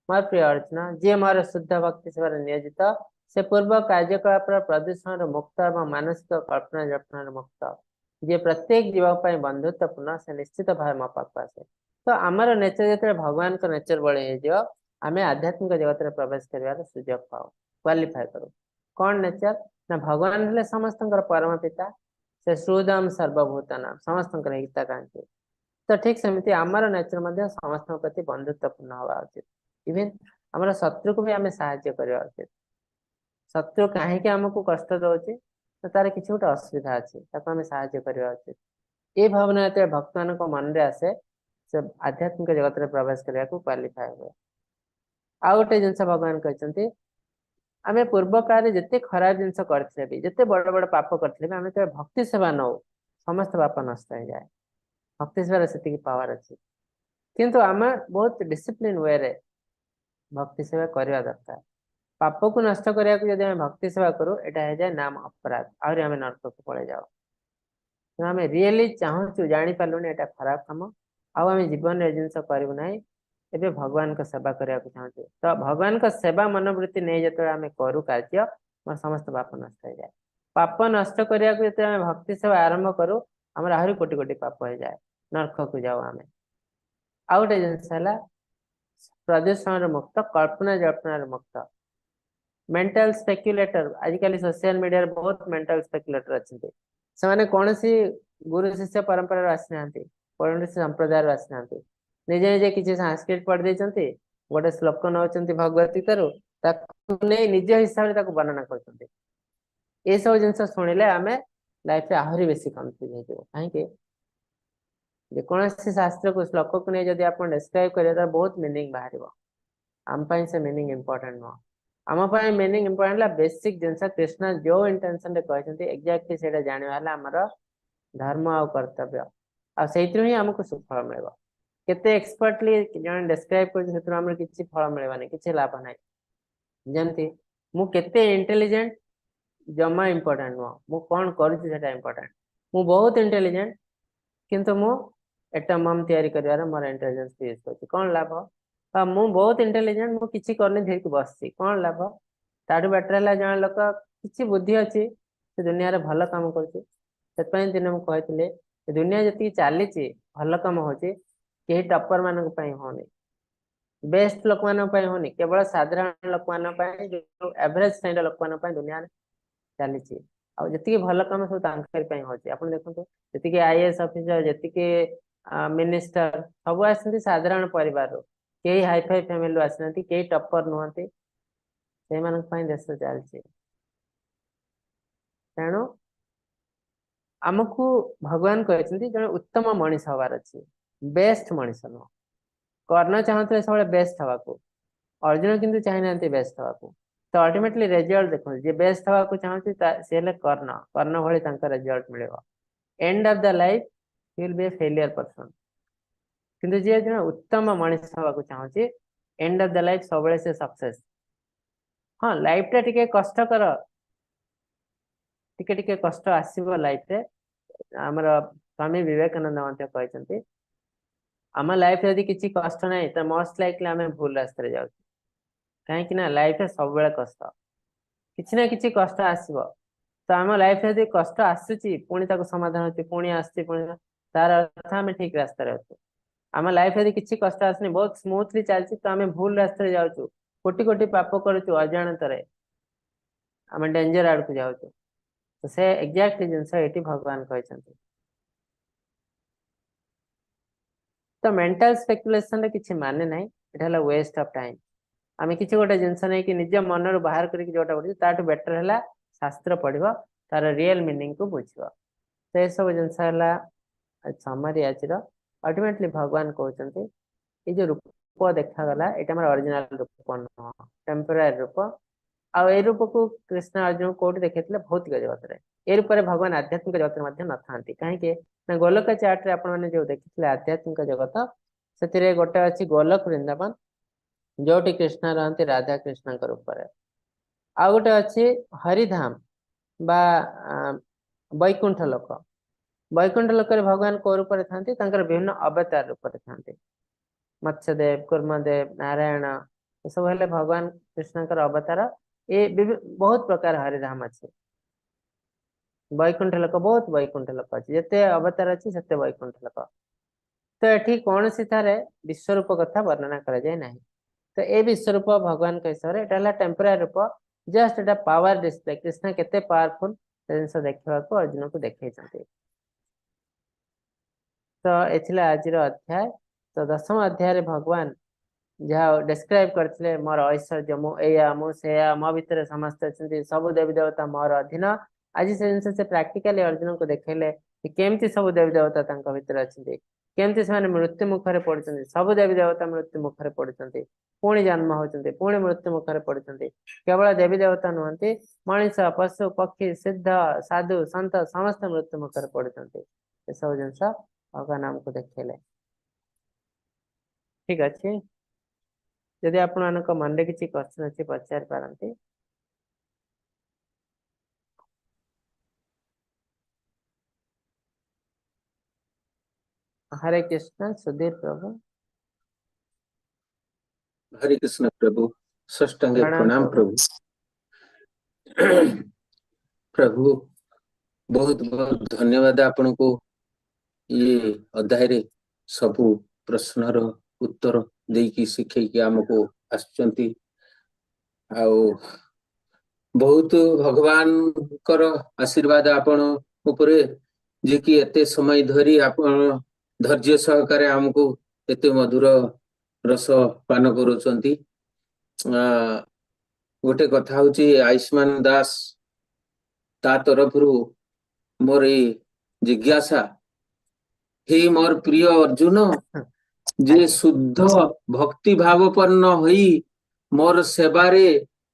S3: मोर प्रिय अर्चना जी मोर शुद्ध भक्ति सेवा नियोजित से पूर्व कार्यकलाप प्रदूषण मुक्त और मानसिक कल्पना जल्पना मुक्त जे प्रत्येक जीव बंधुत्वपूर्ण से निश्चित भाव मो पाक आसे तो आमर नेचर जो भगवान का नेचर बड़े आम आध्यात्मिक जगत में प्रवेश कर सुजोग पाओ क्वालिफाई करूँ कौन नेचर ना भगवान हेले समस्त परम पिता से सुदम सर्वभूतानाम समस्त हिताकांक्षी तो ठीक सेमती आमर नेचर समस्त प्रति बंधुत्वपूर्ण हवा उचित इवन आमर शत्रु को भी आम साहाय्य करवा उचित शत्रु कहीं आमको कष्ट दौचे तो तार किसी गोटे असुविधा अच्छी आम साहाय्य करवा उचित ये भावना जो भक्त मान मन में आसे से आध्यात्मिक जगत में प्रवेश करने को क्वालिफाई हुए आउ गोटे जिन भगवान कहते आम पूर्व काल जिते खराब जिन करते भी जिते बड़ बड़ पाप करते आम तो भक्ति सेवा नौ समस्त पाप नष्ट हो जाए भक्ति सेवा से पावर अच्छी किंतु आम बहुत डिसिप्लिन वे रे भक्ति सेवा करवा दरकार पाप को नष्ट करने को जब भक्ति सेवा करूँ यहाँ हो जाए नाम अपराध आहरी आम नरक को पड़े जाओ तो आम रियली चाहूँ जापारू यहाँ खराब कम आम जीवन में जिन करूँ ना एबे भगवान का सेवा करने को चाहूँ तो भगवान का सेवा मनोवृत्ति नहीं जो आम करूँ कार्य मोर समस्त पाप नष्ट हो जाए पाप नष्ट करने को जो आम भक्ति सेवा आरंभ करूँ आम आहरी कोटि कोटि पाप हो जाए नरक को जाओ आम आउ गोटे जिन प्रदूषण मुक्त कल्पना जल्पना मुक्त मेंटल स्पेक्युलेटर आजिकल सोशल मीडिया बहुत मेंटल स्पेक्युलेटर अच्छे से कौन सी गुरु शिष्य परंपरा आसी कौन संप्रदाय आसी ना निजे निजे किसी संस्कृत पढ़ देते गोटे श्लोक नौ भगवत गीतार निज हिसाब से वर्णना कर सब जिन शुणिले आम लाइफ आहरी बेसी कन्फ्यूज हो कहीं कौन शास्त्र को श्लोक को नहीं जब आप डिस्क्राइब करें बहुत मीनिंग बाहर आम से मीनिंग इंपोर्टेंट नुह आम मीनिंग इंपोर्टेंट बेसिक जिन कृष्ण जो इंटेंशन कहते एक्जाक्टली से जानवा आमर धर्म आ कर्तव्य ही आमको सुफल मिल केते एक्सपर्टली जन डिस्क्राइब कर किसी फल मिलवानी किसी लाभ ना जमती मुझे इंटेलिजेंट जमा इंपोर्टेंट नुह मु कौन करूँ इंपोर्टेंट मु बहुत इंटेलिजेंट किंतु मु एटम बम तैयारी कर मोर इंटेलिजेंस यूज कर कौन लाभ मु बहुत इंटेलिजेंट मु किसी करनी धीरे बस कौन लाभ ताठू बेटर है जन लोक किसी बुद्धि अच्छी से दुनिया भल कम कर दिन मुझे दुनिया जी चली भल कम हो टपर मान होनी बेस्ट लोक मान होनी केवल साधारण लोक मान जो एवरेज काइंड लोक मान दुनिया चली जी भल कम सब हो देखो जी आईएएस ऑफिसर जी मिनिस्टर सब आसती साधारण परिवार कई हाईफाई फैमिली आसना कई टपर नुहति से देश चलती तेणु आमको भगवान कहते जन उत्तम मनीष हबार अच्छी बेस्ट मनीष नुह कर्ण चाहते सब बेस्ट हवा को अर्जुन किंतु चाहिए बेस्ट हवा को तो अल्टीमेटली रिजल्ट देखो जी बेस्ट हवा को चाहती सी कर्ण कर्ण भली रिजल्ट मिले end of the life he will be A failure person किंतु जी जन उत्तम मनीष हवा को चाहूँगी एंड ऑफ द लाइफ सब से सक्सेस हाँ लाइफ टा टिके कष्ट कर टिके कष्ट आसव लाइफ रे आमर स्वामी विवेकानंद कहते आम लाइफ यदि किसी कष्ट ना तो मोस्ट लाइकली आम भूल रास्ते जाऊँ कहीं लाइफ सब कष्ट किसी ना किसी कष्ट आसव तो आम लाइफ यदि कष्ट आसूची पुणी समाधान होती पुणी आसती तार अर्थ आम ठीक रास्ते अच्छे आम लाइफ यदि किसी कष्ट आसनी बहुत स्मूथली चलती तो आम भूल रास्ते जाऊँ कोटि कोटि पाप करुचु अजाणत आम डेंजर आड़ को जाऊँ तो से एक्जाक्टली जिनस ये भगवान कहते तो मेंटल स्पेकुलेशन किसी माने ना यहाँ वेस्ट ऑफ टाइम आम किसी गोटे जिनस नहीं कि निज मन बाहर करके जोटा पढ़ी ताठू बेटर है शास्त्र पढ़ तार रियल मीनिंग को बुझ तो ये सब जिनस समरी आज अल्टीमेटली भगवान कहते ये जो रूप देखागला ये ओरिजिनल रूप नुह टेम्पोरारी रूप आ ए रूप को कृष्ण अर्जुन कोठी देखैथिले भौतिक जगत रे ए रूप रे भगवान आध्यात्मिक जगत रे मध्य न थांती काहे के ना गोलक चार्ट रे आपण माने जो देखिथिले आध्यात्मिक जगत सेतिरे गोटे अछि गोलक वृंदावन जोटी कृष्ण रहंती राधा कृष्ण रूप रे आ गोटे अछि हरिधाम बा वैकुंठ लोक वैकुंठ लोक रे भगवान को रूप रे थांती तांकर विभिन्न अवतार रूप रे थांती मत्स्यदेव कूर्मदेव नारायण ये सब हेले भगवान कृष्ण अवतार ये बहुत प्रकार हरिधाम अच्छे वैकुंठ लोक बहुत वैकुंठ लोक अच्छे जिते अवतार अच्छे सेते वैकुंठ लोक तो ये कौन सी थारे विश्वरूप कथा वर्णना करा जाए नहीं तो ये विश्वरूप भगवान के हिसाब से टेम्पररी रूप जस्ट एटा पावर डिस्प्ले कृष्ण केते पावरफुल जिनस देखा अर्जुन को देखई तो ये आज अध्याय तो 10th अध्याय रे भगवान जहाँ डिस्क्राइब करते मोर ऐश्वर्य मुझे मो भितर समस्त अच्छा सब देवी देवता मोर अधीन आज से जिन से प्राक्टिकली अर्जुन को देखले केमती सब देवी देवता भितर अच्छे केमती से मृत्यु मुखर पड़ते सब देवी देवता मृत्यु मुखर पड़ते पुणी जन्म होती पुणी मृत्यु मुखर पड़ते केवल देवी देवता नुहति मनीष पशु पक्षी सिद्ध साधु सत समस्त मृत्यु मुखर पड़ते सब जिन भगवान आमको देखले ठीक अच्छे जदि आपण मन में किसी क्वेश्चन अच्छे पचार पारती हरे कृष्ण सुधीर प्रभु
S4: हरे कृष्ण प्रभु षष्टांगे
S3: प्रणाम
S4: प्रणाम
S3: प्रभु।
S4: प्रभु प्रभु बहुत बहुत धन्यवाद आपण को ये अध्याय रे सबु प्रश्नर उत्तर देकी शिखैकी आमको आसचंती आउ बहुत भगवान कर आशीर्वाद आपण उपरे जे कि एते समय धरी आपण धैर्य सहकारे आमको एते मधुर रस पान करूचंती गोटे कथा होची आयुष्मान दास ता तरफ रु मोर जिज्ञासा हे मोर प्रिय अर्जुन जे शुद्ध भक्ति भावपन्न होई मोर सेवारे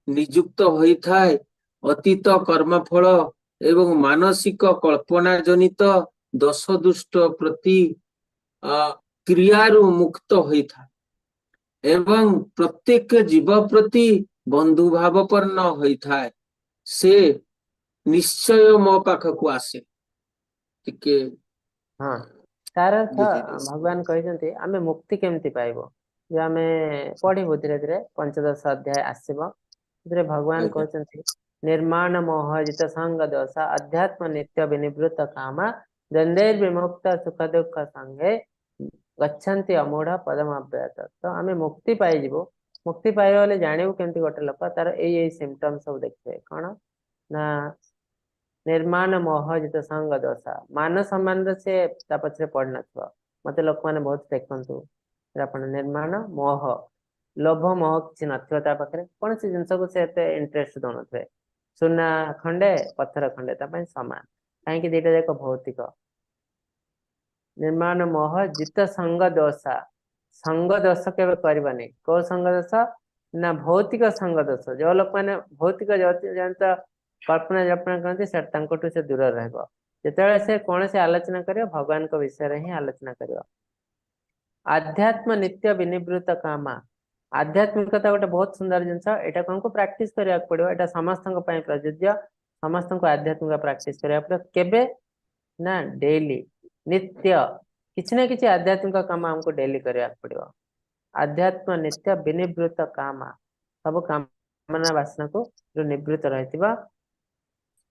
S4: नियुक्त होई थाए अतीत कर्मफल एवं मानसिक कल्पना जनित दश दुष्ट प्रति क्रियारु मुक्त होई थाए एवं प्रत्येक जीव प्रति बंधु भावपन्न होई थाए से निश्चय मो पाखकु आसे टिके
S3: हाँ तार
S4: बुझेले
S3: भगवान कहते आमे मुक्ति केमती पाइबो जो आमे पढ़िबो धीरे धीरे 15 अध्याय आसीबो धीरे भगवान
S4: आज्ञा।
S3: कहते निर्माण मोहजित संग दोष अध्यात्म नित्य विनिवृत्त कामा द्वंद्वैर विमुक्त सुख दुख संगे गच्छन्ति अमूढ़ पदम अव्ययत तो आमे मुक्ति पाइबो मुक्ति पाइबा बेले जानिबो केमती गोटे लोक तार एई सिम्पटम सब देखिबे कोन ना निर्माण मोहजित संग दोषा मान सम्मान से पछरे पड़ न मत लोक मैंने बहुत देखु निर्माण मोह लोभ मोह किसी नाखे कौन सी जिनस को से इंटरेस्ट दौन थे सुना खंडे पत्थर खंडे सामान कहीं दीटा जाक भौतिक निर्माण मोह जित संग दोषा संग दोष के करवानी कौ संग दोष ना भौतिक संग दोष जो लोक मैंने भौतिक जानता कल्पना जल्पना करती से दूर रहे से कौन से आलोचना कर भगवान को विषय ही आलोचना कर आध्यात्म नित्य विनिवृत्त कामा आध्यात्मिकता गोटे बहुत सुंदर जिनस यहाँ कौन को प्राक्टिस करा पड़ो यहाँ समस्त प्रযোज्य समस्त को आध्यात्मिक प्राक्टिस करा पड़ो केबे ना डेली नित्य किसी ना किसी आध्यात्मिक काम हमको डेली करा पड़ो आध्यात्म नित्य विनिवृत्त कामा सब कामना वासना को जो निवृत्त रही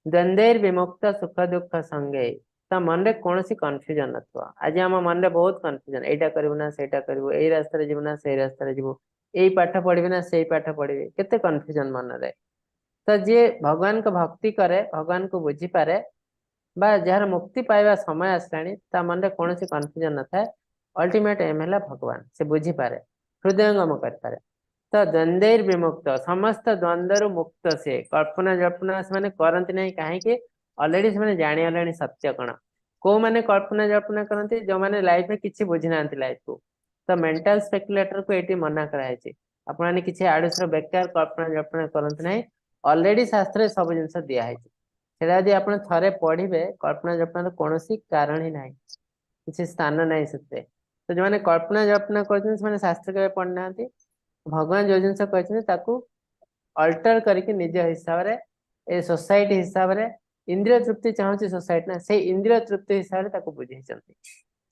S3: द्वंद्वैर विमुक्त सुख दुख संगे ता मन रे कौन सी कन्फ्यूजन नथवा आज आम मन रे बहुत कन्फ्यूजन एटा करबो ना सेटा करबो एई रास्ता रे जीवो ना सेई रास्ता रे जीवो एई पाठ पढ़बे ना सेई पाठ पढ़बे केते कन्फ्यूजन मन रे तो जे भगवान को भक्ति करे भगवान को बुझी पारे बा जार मुक्ति पाइबा समय आसलाणी ता मन रे कौन सी कन्फ्यूजन न थाए अल्टीमेट एम है भगवान से बुझी पारे हृदयंगम कर पारे तो द्वंद्वैर विमुक्त समस्त द्वंद्व मुक्त से कल्पना जल्पना से करती ना कहीं ऑलरेडी से जानी सत्य कण को मैंने कल्पना जल्पना करती जो मैंने लाइफ में किसी बुझी ना लाइफ को तो मेंटल स्पेकुलेटर को ये मना कराई आपने किसी आड़ुसर बेकार कल्पना जल्पना करती ना ऑलरेडी शास्त्र सब जिनस दिखाई सेटा यदि आपण थरे पढ़िबे कल्पना जल्पना कौन कारण ही ना किसी स्थान नहीं से तो जो मैंने कल्पना जल्पना कर शास्त्र के पढ़ना भगवान जो जिन कहते अल्टर करके निज हिसाब से सोसाइटी हिसाब से इंद्रिय तृप्ति चाहूँ सोसाइटी ना से इंद्रिय तृप्ति हिसाब से बुझे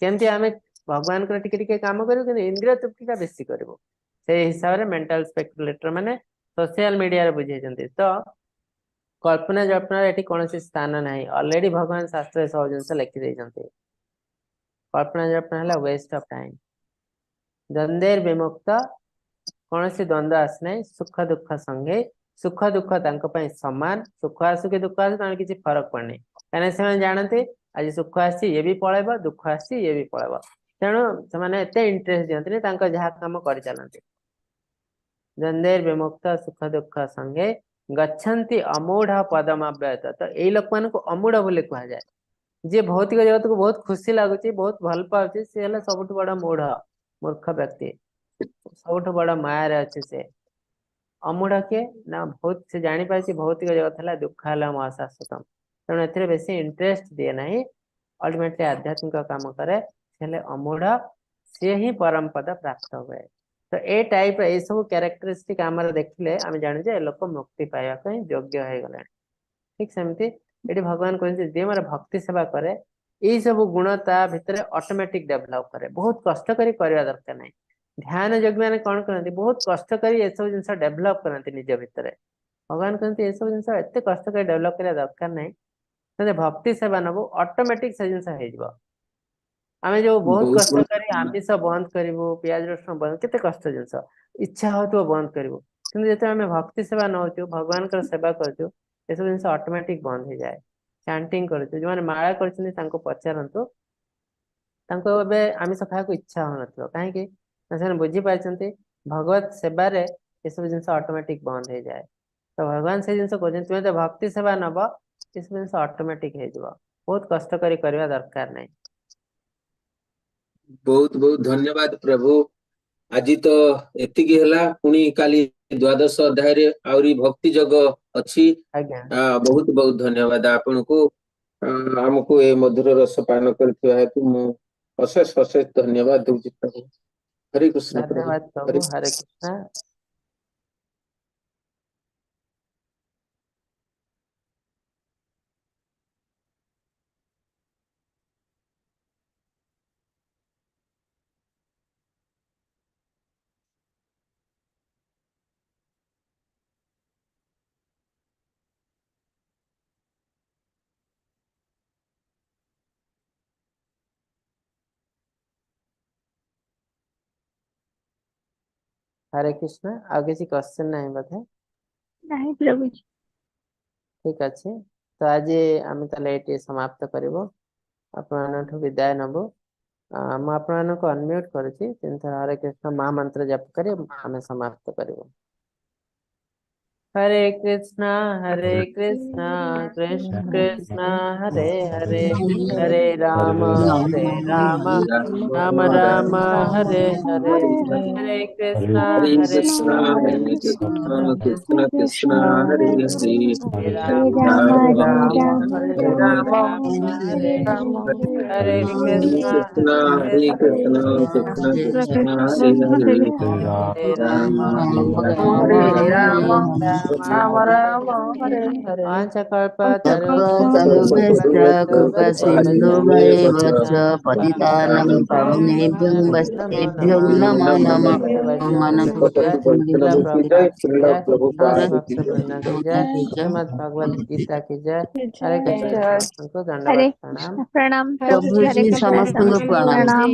S3: केमती आम भगवान को टिके काम करूँ इंद्रिय तृप्ति का बेसी कर हिसाब से मेंटल स्पेकुलेटर माने सोशल मीडिया बुझे तो कल्पना जल्पना ये कौन स्थान ना ऑलरेडी भगवान शास्त्र सब जिन लिखि कल्पना जल्पना वेस्ट ऑफ टाइम द्वंद्वेर विमुक्त कौन सी द्वंद्व आसना सुख दुख संगे सुख दुख सामान सुख आसु कि दुख आसु किसी फरक पड़े कहीं से जानते आज सुख आसी ये भी पलैब दुख आसी ये भी पलैब तेणु से इंटरेस्ट दिखती जहाँ कम कर चलते द्वंद्वेर विमुक्त सुख दुख संगे गच्छन्ति अमूढ़ पदम अव्ययत तो यही लोक मान अमूढ़ बोली कह जाए जी भौतिक जगत को बहुत खुशी लगुच बहुत भल पाऊँ सी है सब बड़ मूढ़ मूर्ख व्यक्ति सब बड़ मायार अच्छे से अमूढ़ किए ना बहुत से जापार भौतिक जगत है दुख है महाशाश्वतम तेणु ए बेसी इंटरेस्ट दिए ना अल्टीमेटली आध्यात्मिक काम करे अमूढ़ सी ही परम पद प्राप्त हुए तो ए टाइप ये सब क्यारेक्टरिस्टिक आम देखिले आम जानू लोक मुक्ति पाइबा योग्य हो गला ठीक सेमती ये भगवान कहते जी मोर भक्ति सेवा करे यही सब गुण ता भितर ऑटोमेटिक डेवलप करे बहुत कष्ट करी करवा दरकार नहीं ध्यान योगी मैंने कौन करते बहुत कष्ट करी ये सब जिन डेवलप करते निज भितर भगवान कहते ये सब जिन एत कष्ट कर डेवलप करवा दरकार नहीं भक्ति सेवा नब ऑटोमेटिक से जिन आम जो बहुत
S4: बहुत
S3: कष्ट
S4: बहुत
S3: करी आमिष बंद करूँ प्याज रसुण बंद केते कष्ट जिनस इच्छा हो बंद करूँ कि जो आम भक्ति सेवा नौ भगवान सेवा करूँ ये सब जिन ऑटोमेटिक बंद हो जाए चैंटिंग कर जो मैंने माला कर पचारतु आमिष खाया इच्छा हो न कहीं बुझी पार्टी भगवत सेवार ये सब जिन ऑटोमेटिक बंद हो जाए तो भगवान से जिन कहते तुम्हें तो भक्ति सेवा नब ये सब जिन ऑटोमेटिक हो बहुत कष्ट करी करवा दरकार नहीं
S4: बहुत बहुत धन्यवाद प्रभु आज तो एतिकी हला पुणी काली द्वादश अध्याय रे आउरी भक्ति जग अछि
S3: आज्ञा
S4: बहुत बहुत धन्यवाद आपन को हमको ए मधुर रस पान करथिया हेतु मु अशेष अशेष धन्यवाद दूची प्रभु हरे कृष्ण प्रभु
S3: धन्यवाद प्रभु हरे कृष्ण हरे कृष्ण आगे किसी क्वेश्चन नहीं बोधे
S5: नहीं प्रभु जी
S3: ठीक अच्छे तो आज आम ताले समाप्त करिवो आपन विदाय नबो मु आपन को अनम्यूट करुछि तीन थर हरे कृष्ण महामंत्र जप करी आम समाप्त करिवो हरे कृष्णा कृष्ण कृष्ण हरे हरे हरे राम राम राम हरे हरे हरे कृष्णा
S4: हरे कृष्ण कृष्ण
S3: कृष्ण
S4: कृष्ण हरे हरे
S3: हरे
S5: हरे
S3: राम
S5: राम
S3: हरे राम हरे हरे कृष्णा
S4: हरे कृष्ण कृष्ण कृष्ण हरे हरे
S3: हरे राम
S5: हरे राम
S3: राम राम हरे हरे
S6: तनुभ्यश्च कृपा सिन्धु भयेवच पतितानं पावनेभ्यो वैष्णवेभ्यो नमो नमः
S3: श्रीमद् भगवद गीता की जय हरे कृष्ण को दंडवत
S5: हरे
S3: प्रणाम
S5: कृष्ण प्रणाम प्रभु
S6: प्रभु
S5: जी हरे
S6: जी
S5: कृष्ण
S6: समस्त
S5: समस्त
S6: प्रणाम
S5: प्रणाम